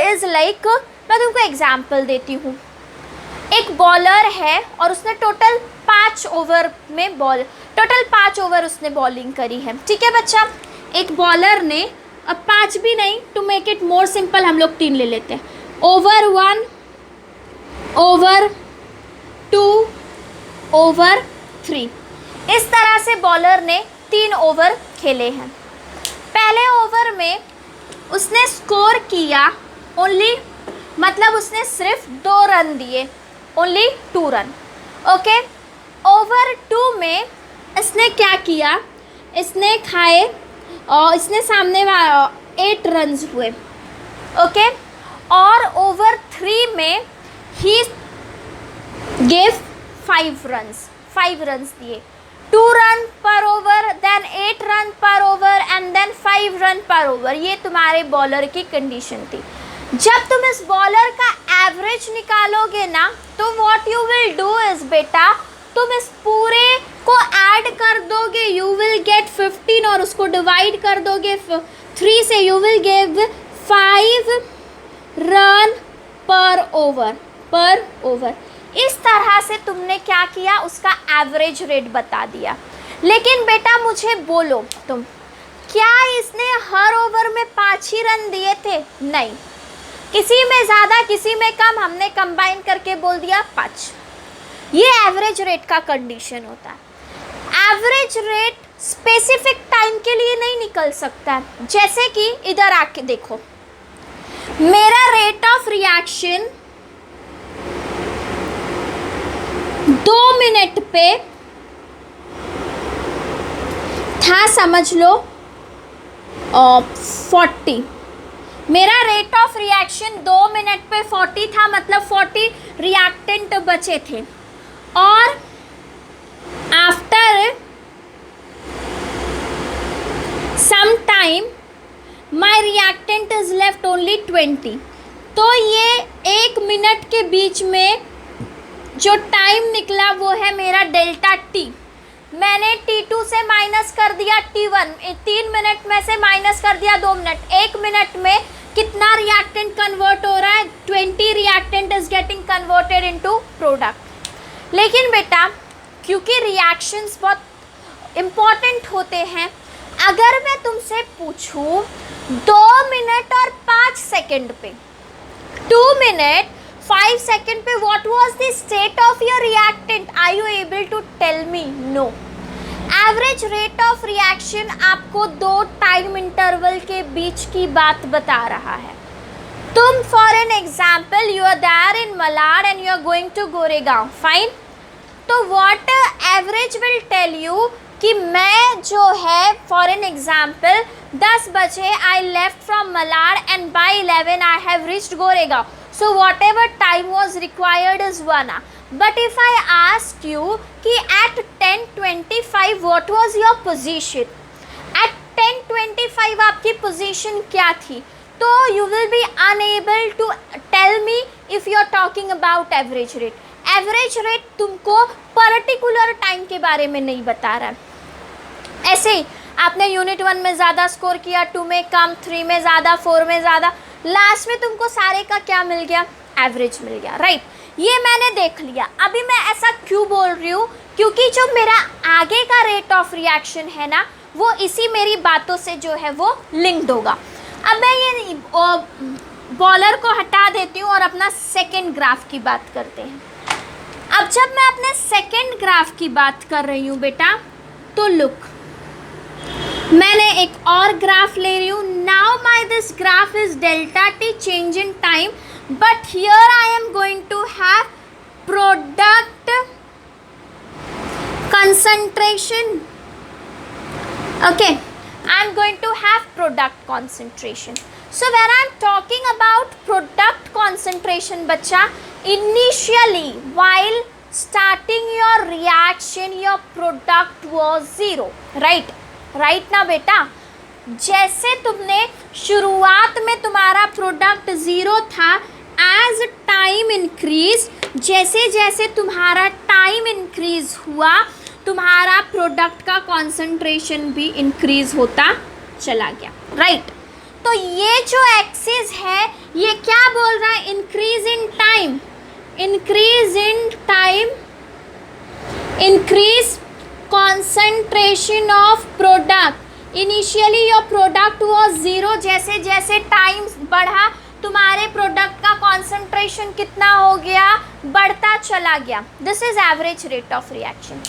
इज लाइक, मैं तुमको एग्जाम्पल देती हूँ। एक बॉलर है और उसने टोटल 5 ओवर में टोटल 5 ओवर उसने बॉलिंग करी है। ठीक है बच्चा, एक बॉलर ने, अब 5 भी नहीं, to make it more simple हम लोग 3 ले लेते हैं। ओवर 1, ओवर 2, ओवर 3, इस तरह से बॉलर ने 3 ओवर खेले हैं। पहले ओवर में उसने स्कोर किया ओनली, मतलब उसने सिर्फ 2 रन दिए, ओनली 2 रन। ओके, ओवर 2 में इसने क्या किया, इसने खाए और इसने सामने 8 रन्स हुए। ओके, और ओवर 3 में ही गेव 5 रन्स दिए। 2 रन पर ओवर, देन 8 रन पर ओवर एंड देन 5 रन पर ओवर। ये तुम्हारे बॉलर की कंडीशन थी। जब तुम इस बॉलर का एवरेज निकालोगे ना, तो what you will do is बेटा, तुम इस पूरे को ऐड कर दोगे, यू विल गेट 15 और उसको डिवाइड कर दोगे 3 से, यू विल गिव 5 रन पर ओवर। इस तरह से तुमने क्या किया, उसका एवरेज रेट बता दिया। लेकिन बेटा मुझे बोलो तुम, क्या इसने हर ओवर में 5 ही रन दिए थे? नहीं, किसी में ज़्यादा किसी में कम, हमने कंबाइन करके बोल दिया 5। ये एवरेज रेट का कंडीशन होता है। Average average rate specific time के लिए नहीं निकल सकता है। जैसे कि इधर आके देखो, मेरा रेट ऑफ रिएक्शन 2 मिनट पे था, समझ लो 40। मेरा रेट ऑफ रिएक्शन 2 मिनट पे 40 था, मतलब 40 रिएक्टेंट बचे थे। और after some time my reactant is left only 20। तो ये 1 मिनट के बीच में जो टाइम निकला वो है मेरा डेल्टा टी। मैंने T2 से माइनस कर दिया T1, 3 मिनट में से माइनस कर दिया 2 मिनट। 1 मिनट में कितना रिएक्टेंट कन्वर्ट हो रहा है? 20 reactant is getting converted into product. लेकिन बेटा क्योंकि रिएक्शंस बहुत इम्पॉर्टेंट होते हैं, अगर मैं तुमसे पूछूं 2 मिनट और 5 सेकंड पे, 2 मिनट 5 सेकंड पे what was the state of your reactant, are you able to tell me? No. Average rate of reaction आपको 2 टाइम इंटरवल के बीच की बात बता रहा है। तुम for an example you are there in Malad and you are going to Goregaon, fine. तो what average will tell you कि मैं जो है फॉर एन एग्जाम्पल 10 बजे I left from Malad and by 11 I have reached Goregaon. So whatever time was required is 1 hour. But if I asked you कि at 10:25 what was your position? At 10:25 आपकी position क्या थी? तो you will be unable to tell me if you are talking about average rate. Average rate तुमको particular time के बारे में नहीं बता रहा है। ऐसे ही आपने यूनिट 1 में ज़्यादा स्कोर किया, 2 में कम, 3 में ज़्यादा, 4 में ज़्यादा, लास्ट में तुमको सारे का क्या मिल गया? एवरेज मिल गया, राइट। ये मैंने देख लिया। अभी मैं ऐसा क्यों बोल रही हूँ? क्योंकि जो मेरा आगे का रेट ऑफ रिएक्शन है ना, वो इसी मेरी बातों से जो है वो लिंक्ड होगा। अब मैं ये बॉलर को हटा देती हूँ और अपना सेकेंड ग्राफ की बात करते हैं। अब जब मैं अपने सेकेंड ग्राफ की बात कर रही हूँ बेटा, तो लुक, मैंने एक और ग्राफ ले रही हूँ। Now my this graph is delta T change in time, but here I am going to have product concentration. Okay, I am going to have product concentration. So when I am talking about product concentration, बच्चा, initially while starting your reaction your product was 0, right ना बेटा? जैसे तुमने शुरुआत में तुम्हारा प्रोडक्ट 0 था, एज टाइम इंक्रीज, जैसे जैसे तुम्हारा टाइम इंक्रीज हुआ तुम्हारा प्रोडक्ट का कॉन्सेंट्रेशन भी इंक्रीज होता चला गया, राइट। तो ये जो एक्सिस है ये क्या बोल रहा है? Increase in time, increase in time, increase concentration of product. Initially your product was 0, जैसे जैसे टाइम बढ़ा तुम्हारे प्रोडक्ट का कॉन्सेंट्रेशन कितना हो गया? बढ़ता चला गया। This is average rate of reaction.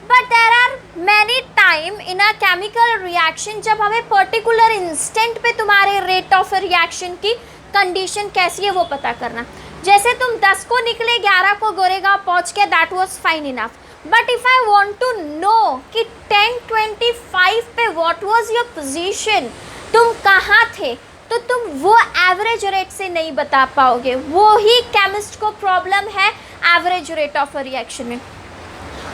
But there are many time in a chemical reaction जब हमें पर्टिकुलर इंस्टेंट पे तुम्हारे रेट ऑफ रिएक्शन की कंडीशन कैसी है वो पता करना। जैसे तुम 10 को निकले, 11 को गोरेगांव पहुँच के, that was fine enough. But if I want to know कि 10:25 पे व्हाट वाज योर पोजीशन, तुम कहाँ थे, तो तुम वो एवरेज रेट से नहीं बता पाओगे। वो ही केमिस्ट को प्रॉब्लम है एवरेज रेट ऑफ रिएक्शन में।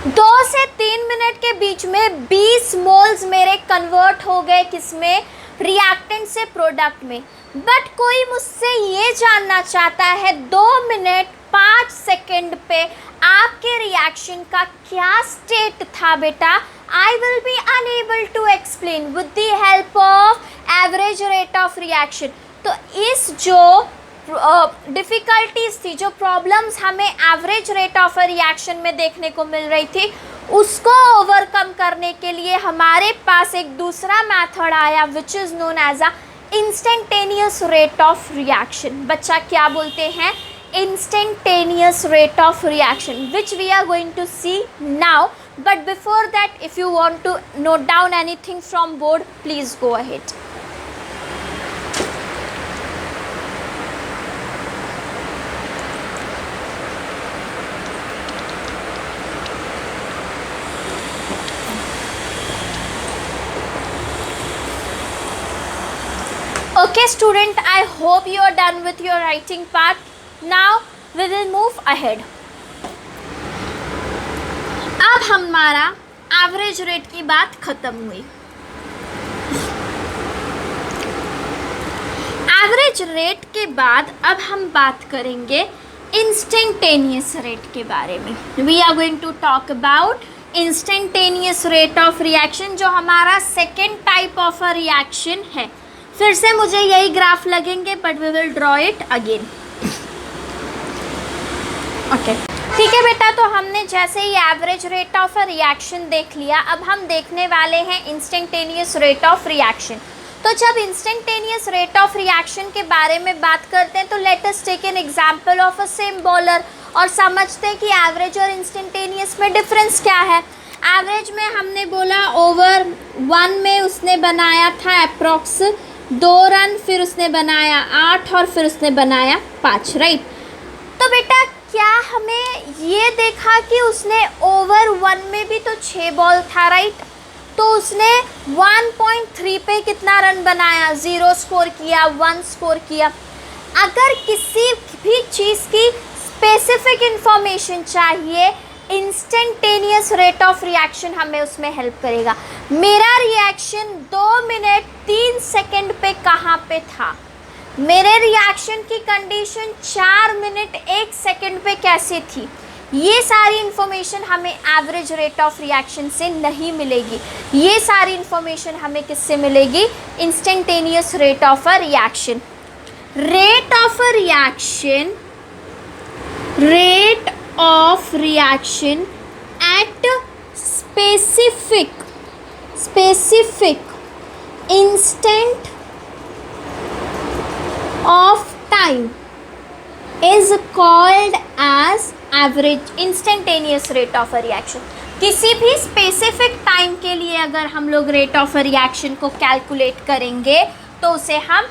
2 से 3 मिनट के बीच में 20 मोल्स मेरे कन्वर्ट हो गए, किसमें? रिएक्टेंट से प्रोडक्ट में। बट कोई मुझसे ये जानना चाहता है 2 मिनट 5 सेकेंड पे आपके रिएक्शन का क्या स्टेट था बेटा? I will be unable to explain with the help of average rate of reaction. तो इस जो डिफ़िकल्टीज थी, जो प्रॉब्लम्स हमें एवरेज रेट ऑफ रिएक्शन में देखने को मिल रही थी, उसको ओवरकम करने के लिए हमारे पास एक दूसरा मेथड आया which is known as a instantaneous rate of reaction. बच्चा क्या बोलते हैं? instantaneous rate of reaction, which we are going to see now But before that, if you want to note down anything from board, please go ahead. Okay student, I hope you are done with your writing part. Now we will move ahead. अब हमारा एवरेज रेट की बात खत्म हुई. एवरेज रेट के बाद अब हम बात करेंगे इंस्टेंटेनियस रेट के बारे में. We are going to talk about instantaneous rate of reaction, जो हमारा second type of a reaction है. फिर से मुझे यही ग्राफ लगेंगे, but we will draw it again. Okay, ठीक है बेटा. तो हमने जैसे ही average rate of a reaction देख लिया, अब हम देखने वाले हैं इंस्टेंटेनियस रेट ऑफ रिएक्शन. तो जब इंस्टेंटेनियस रेट ऑफ रिएक्शन के बारे में बात करते हैं, तो let us take an example of a same bowler और समझते हैं कि एवरेज और इंस्टेंटेनियस में डिफरेंस क्या है. एवरेज में हमने बोला ओवर 1 में उसने बनाया था अप्रॉक्स 2 रन, फिर उसने बनाया 8 और फिर उसने बनाया 5, राइट. तो बेटा क्या हमें ये देखा कि उसने ओवर 1 में भी तो 6 बॉल था, राइट. तो उसने 1.3 पे कितना रन बनाया, 0 स्कोर किया, 1 स्कोर किया. अगर किसी भी चीज़ की स्पेसिफिक इंफॉर्मेशन चाहिए, इंस्टेंटेनियस रेट ऑफ रिएक्शन हमें उसमें हेल्प करेगा. मेरा रिएक्शन 2 मिनट 3 सेकंड पे कहाँ पे था, मेरे रिएक्शन की कंडीशन 4 मिनट 1 सेकंड पे कैसे थी, ये सारी इन्फॉर्मेशन हमें एवरेज रेट ऑफ रिएक्शन से नहीं मिलेगी. ये सारी इन्फॉर्मेशन हमें किससे मिलेगी, instantaneous rate of a reaction. Rate of a reaction, rate of reaction at specific instant of time is called as average instantaneous rate of a reaction. किसी भी स्पेसिफिक टाइम के लिए अगर हम लोग रेट ऑफ अ रिएक्शन को कैलकुलेट करेंगे तो उसे हम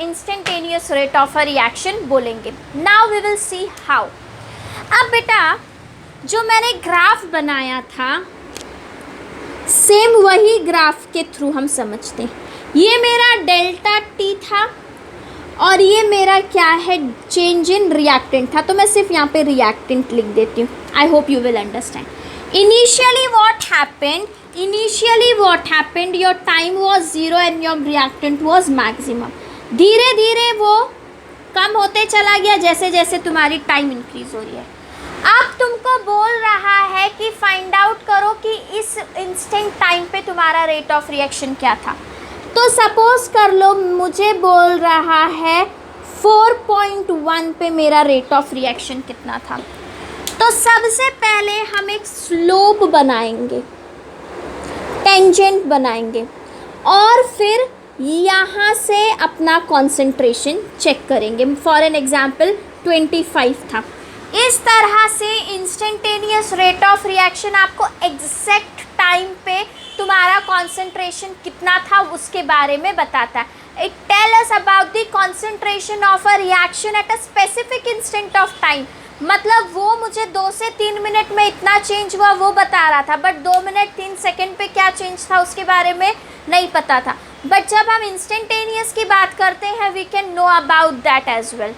instantaneous rate of a reaction बोलेंगे. Now we will see how. अब बेटा जो मैंने ग्राफ बनाया था, सेम वही ग्राफ के थ्रू हम समझते हैं. ये मेरा डेल्टा टी था और ये मेरा क्या है, चेंज इन रिएक्टेंट था. तो मैं सिर्फ यहाँ पे रिएक्टेंट लिख देती हूँ. आई hope you will understand. Initially what happened, your time was 0 and your reactant was maximum. धीरे धीरे वो कम होते चला गया जैसे जैसे तुम्हारी टाइम इंक्रीज हो रही है. अब तुमको बोल रहा है कि फाइंड आउट करो कि इस इंस्टेंट टाइम पे तुम्हारा रेट ऑफ रिएक्शन क्या था. तो सपोज कर लो मुझे बोल रहा है 4.1 पे मेरा रेट ऑफ रिएक्शन कितना था. तो सबसे पहले हम एक स्लोप बनाएंगे, टेंजेंट बनाएंगे और फिर यहाँ से अपना कॉन्सेंट्रेशन चेक करेंगे. फॉर एन एग्जाम्पल 25 था. इस तरह से इंस्टेंटेनियस रेट ऑफ रिएक्शन आपको एग्जैक्ट टाइम पे तुम्हारा कॉन्सेंट्रेशन कितना था उसके बारे में बताता है. It tell us about the concentration of a reaction at a specific instant of time. मतलब वो मुझे 2 से 3 मिनट में इतना चेंज हुआ वो बता रहा था, बट 2 मिनट 3 सेकेंड पे क्या चेंज था उसके बारे में नहीं पता था. बट जब हम इंस्टेंटेनियस की बात करते हैं we can know about that as well.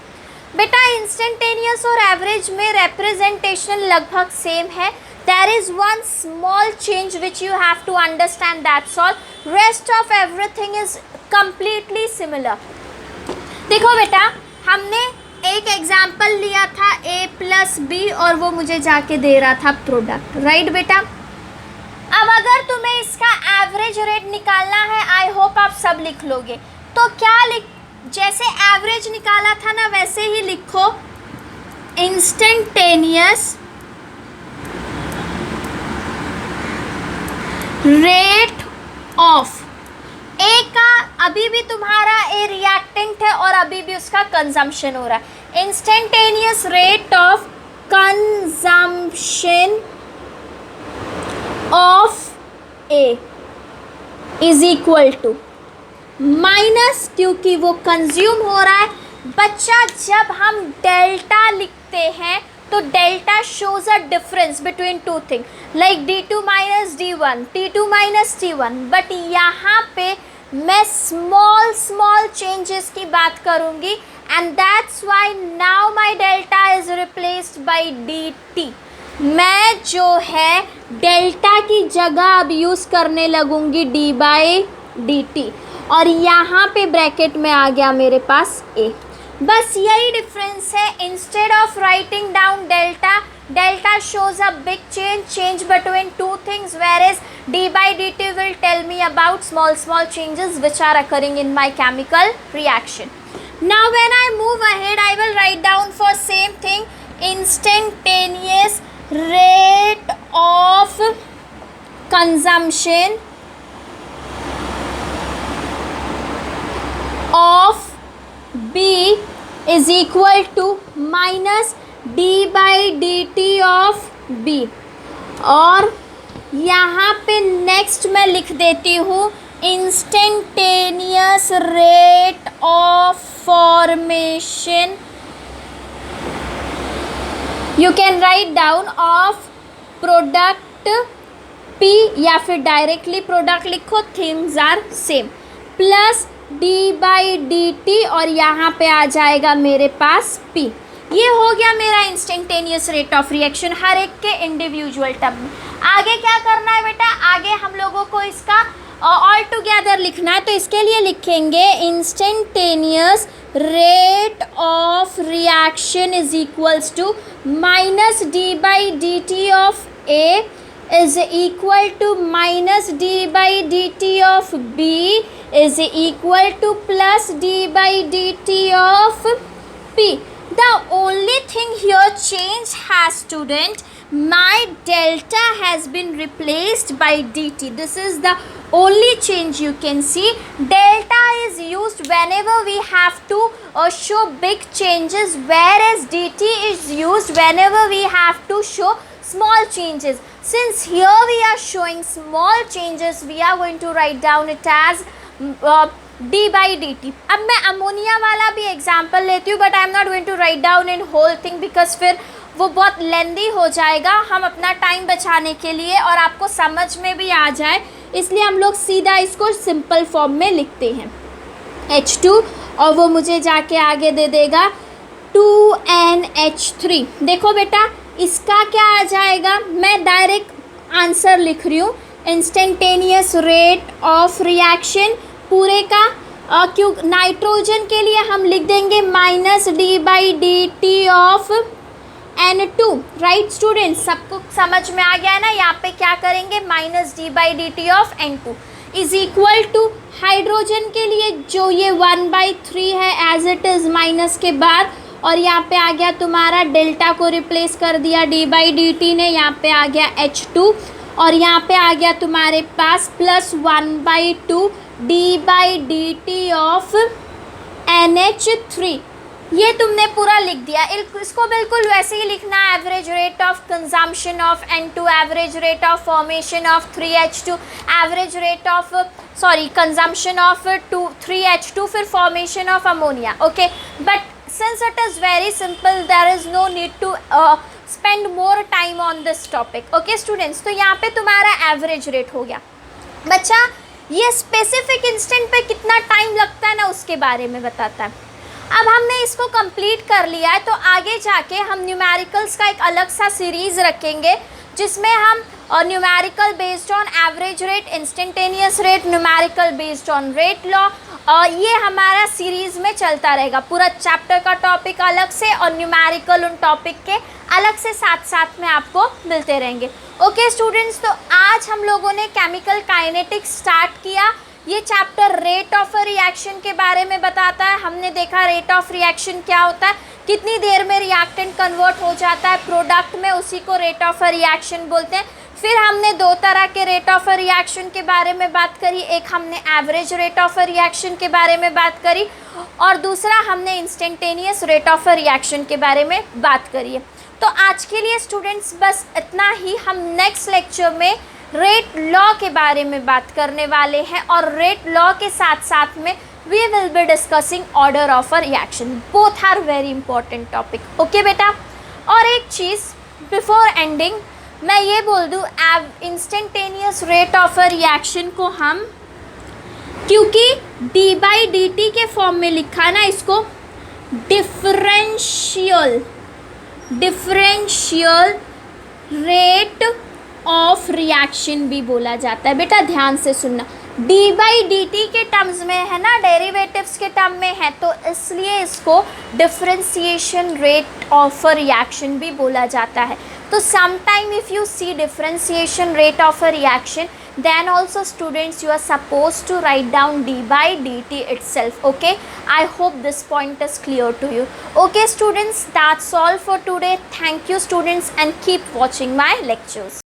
बेटा इंस्टेंटेनियस और एवरेज में रिप्रेजेंटेशन लगभग सेम है. There is one small change which you have to understand, that's all. Rest of everything is completely similar. देखो बेटा हमने एक एग्जाम्पल लिया था A+B और वो मुझे जाके दे रहा था प्रोडक्ट, राइट बेटा. अब अगर तुम्हें इसका एवरेज रेट निकालना है, आई होप आप सब लिख लोगे. तो क्या जैसे एवरेज निकाला था ना वैसे ही लिखो इंस्टेंटेनियस रेट ऑफ ए का. अभी भी तुम्हारा ए रिएक्टेंट है और अभी भी उसका कंजम्पशन हो रहा है. Instantaneous rate of consumption of A is equal to minus, क्योंकि वो कंज्यूम हो रहा है। बच्चा जब हम डेल्टा लिखते हैं तो delta shows a difference between two thing like d2 minus d1, t2 minus t1, but यहाँ पे मैं स्मॉल स्मॉल चेंजेस की बात करूँगी and that's why now my delta is replaced by dt। मैं जो है डेल्टा की जगह अब यूज़ करने लगूंगी d बाई dt और यहाँ पे ब्रैकेट में आ गया मेरे पास a। बस यही डिफरेंस है। Instead of writing down delta, delta shows a big change between two things, whereas d by dt will tell me about small changes which are occurring in my chemical reaction. Now when I move ahead, I will write down for same thing instantaneous rate of consumption of B is equal to minus d by dt of B। और यहाँ पे नेक्स्ट मैं लिख देती हूँ instantaneous rate of formation, you can write down of product P या फिर डायरेक्टली प्रोडक्ट लिखो, things are same, plus d by dt और यहाँ पे आ जाएगा मेरे पास P। ये हो गया मेरा इंस्टेंटेनियस रेट ऑफ रिएक्शन हर एक के इंडिविजुअल टर्म में। आगे क्या करना है बेटा, आगे हम लोगों को इसका ऑल टुगेदर लिखना है, तो इसके लिए लिखेंगे instantaneous rate of reaction is equals to minus D by D T of A is equal to minus d by dt of B is equal to plus d by dt of P. The only thing here change has student, my delta has been replaced by dt. This is the only change you can see. Delta is used whenever we have to show big changes, whereas dt is used whenever we have to show small changes. Since here we are showing small changes, we are going to write down it as d by dt. अब मैं अमोनिया वाला भी एग्जाम्पल लेती हूँ, but I am not going to write down in whole thing because फिर वो बहुत लेंदी हो जाएगा। हम अपना टाइम बचाने के लिए और आपको समझ में भी आ जाए, इसलिए हम लोग सीधा इसको सिंपल फॉर्म में लिखते हैं H2 और वो मुझे जाके आगे दे देगा 2NH3। देखो बेटा इसका क्या आ जाएगा, मैं डायरेक्ट आंसर लिख रही हूँ इंस्टेंटेनियस रेट ऑफ रिएक्शन पूरे का, क्यों नाइट्रोजन के लिए हम लिख देंगे minus D by D T of N2। Right students, सबको समझ में आ गया है ना। यहाँ पे क्या करेंगे minus D by D T of N2 is equal to hydrogen के लिए जो ये 1/3 है एज इट इज़ माइनस के बाद, और यहाँ पे आ गया तुम्हारा डेल्टा को रिप्लेस कर दिया d बाई डी टी ने, यहाँ पे आ गया H2 और यहाँ पे आ गया तुम्हारे पास plus 1/2 d by D T of NH3। ये तुमने पूरा लिख दिया। इसको बिल्कुल वैसे ही लिखना, average rate of consumption of N2, average rate of formation of 3H2, average rate of consumption of 3H2, फिर formation of ammonia. Okay, but since it is very simple, there is no need to spend more time on this topic. Okay students, तो यहाँ पे तुम्हारा एवरेज रेट हो गया। बच्चा ये स्पेसिफिक इंस्टेंट पे कितना टाइम लगता है ना, उसके बारे में बताता है। अब हमने इसको कंप्लीट कर लिया है, तो आगे जाके हम न्यूमेरिकल्स का एक अलग सा सीरीज़ रखेंगे जिसमें हम numerical based on average rate, instantaneous rate, numerical based on rate law, और ये हमारा सीरीज़ में चलता रहेगा। पूरा चैप्टर का टॉपिक अलग से और न्यूमेरिकल उन टॉपिक के अलग से साथ साथ में आपको मिलते रहेंगे। ओके स्टूडेंट्स, तो आज हम लोगों ने केमिकल काइनेटिक्स स्टार्ट किया। ये chapter rate of a reaction के बारे में बताता है। हमने देखा रेट ऑफ रिएक्शन क्या होता है, कितनी देर में रिएक्टेंट कन्वर्ट हो जाता है प्रोडक्ट में, उसी को रेट ऑफ अ रिएक्शन बोलते हैं। फिर हमने दो तरह के रेट ऑफ अ रिएक्शन के बारे में बात करी, एक हमने average rate of a reaction के बारे में बात करी और दूसरा हमने instantaneous rate of a reaction के बारे में बात करी है। तो आज के लिए स्टूडेंट्स बस इतना ही। हम नेक्स्ट लेक्चर में रेट लॉ के बारे में बात करने वाले हैं और रेट लॉ के साथ साथ में we will be discussing order of a reaction. Both are very important topic. Okay बेटा. और एक चीज़ बिफोर एंडिंग मैं ये बोल दूँ, instantaneous rate of a reaction को हम, क्योंकि डी बाई डी टी के फॉर्म में लिखा ना, इसको डिफरेंशियल रेट ऑफ रिएक्शन भी बोला जाता है. बेटा ध्यान से सुनना, डी बाई डी टी के टर्म्स में है ना, डेरिवेटिव्स के टर्म में है, तो इसलिए इसको differentiation rate of a reaction भी बोला जाता है. तो sometime if you see differentiation rate of a reaction, then also students you are supposed to write down d by dt itself. Okay, I hope this point is clear to you. Okay students, that's all for today. Thank you students and keep watching my lectures.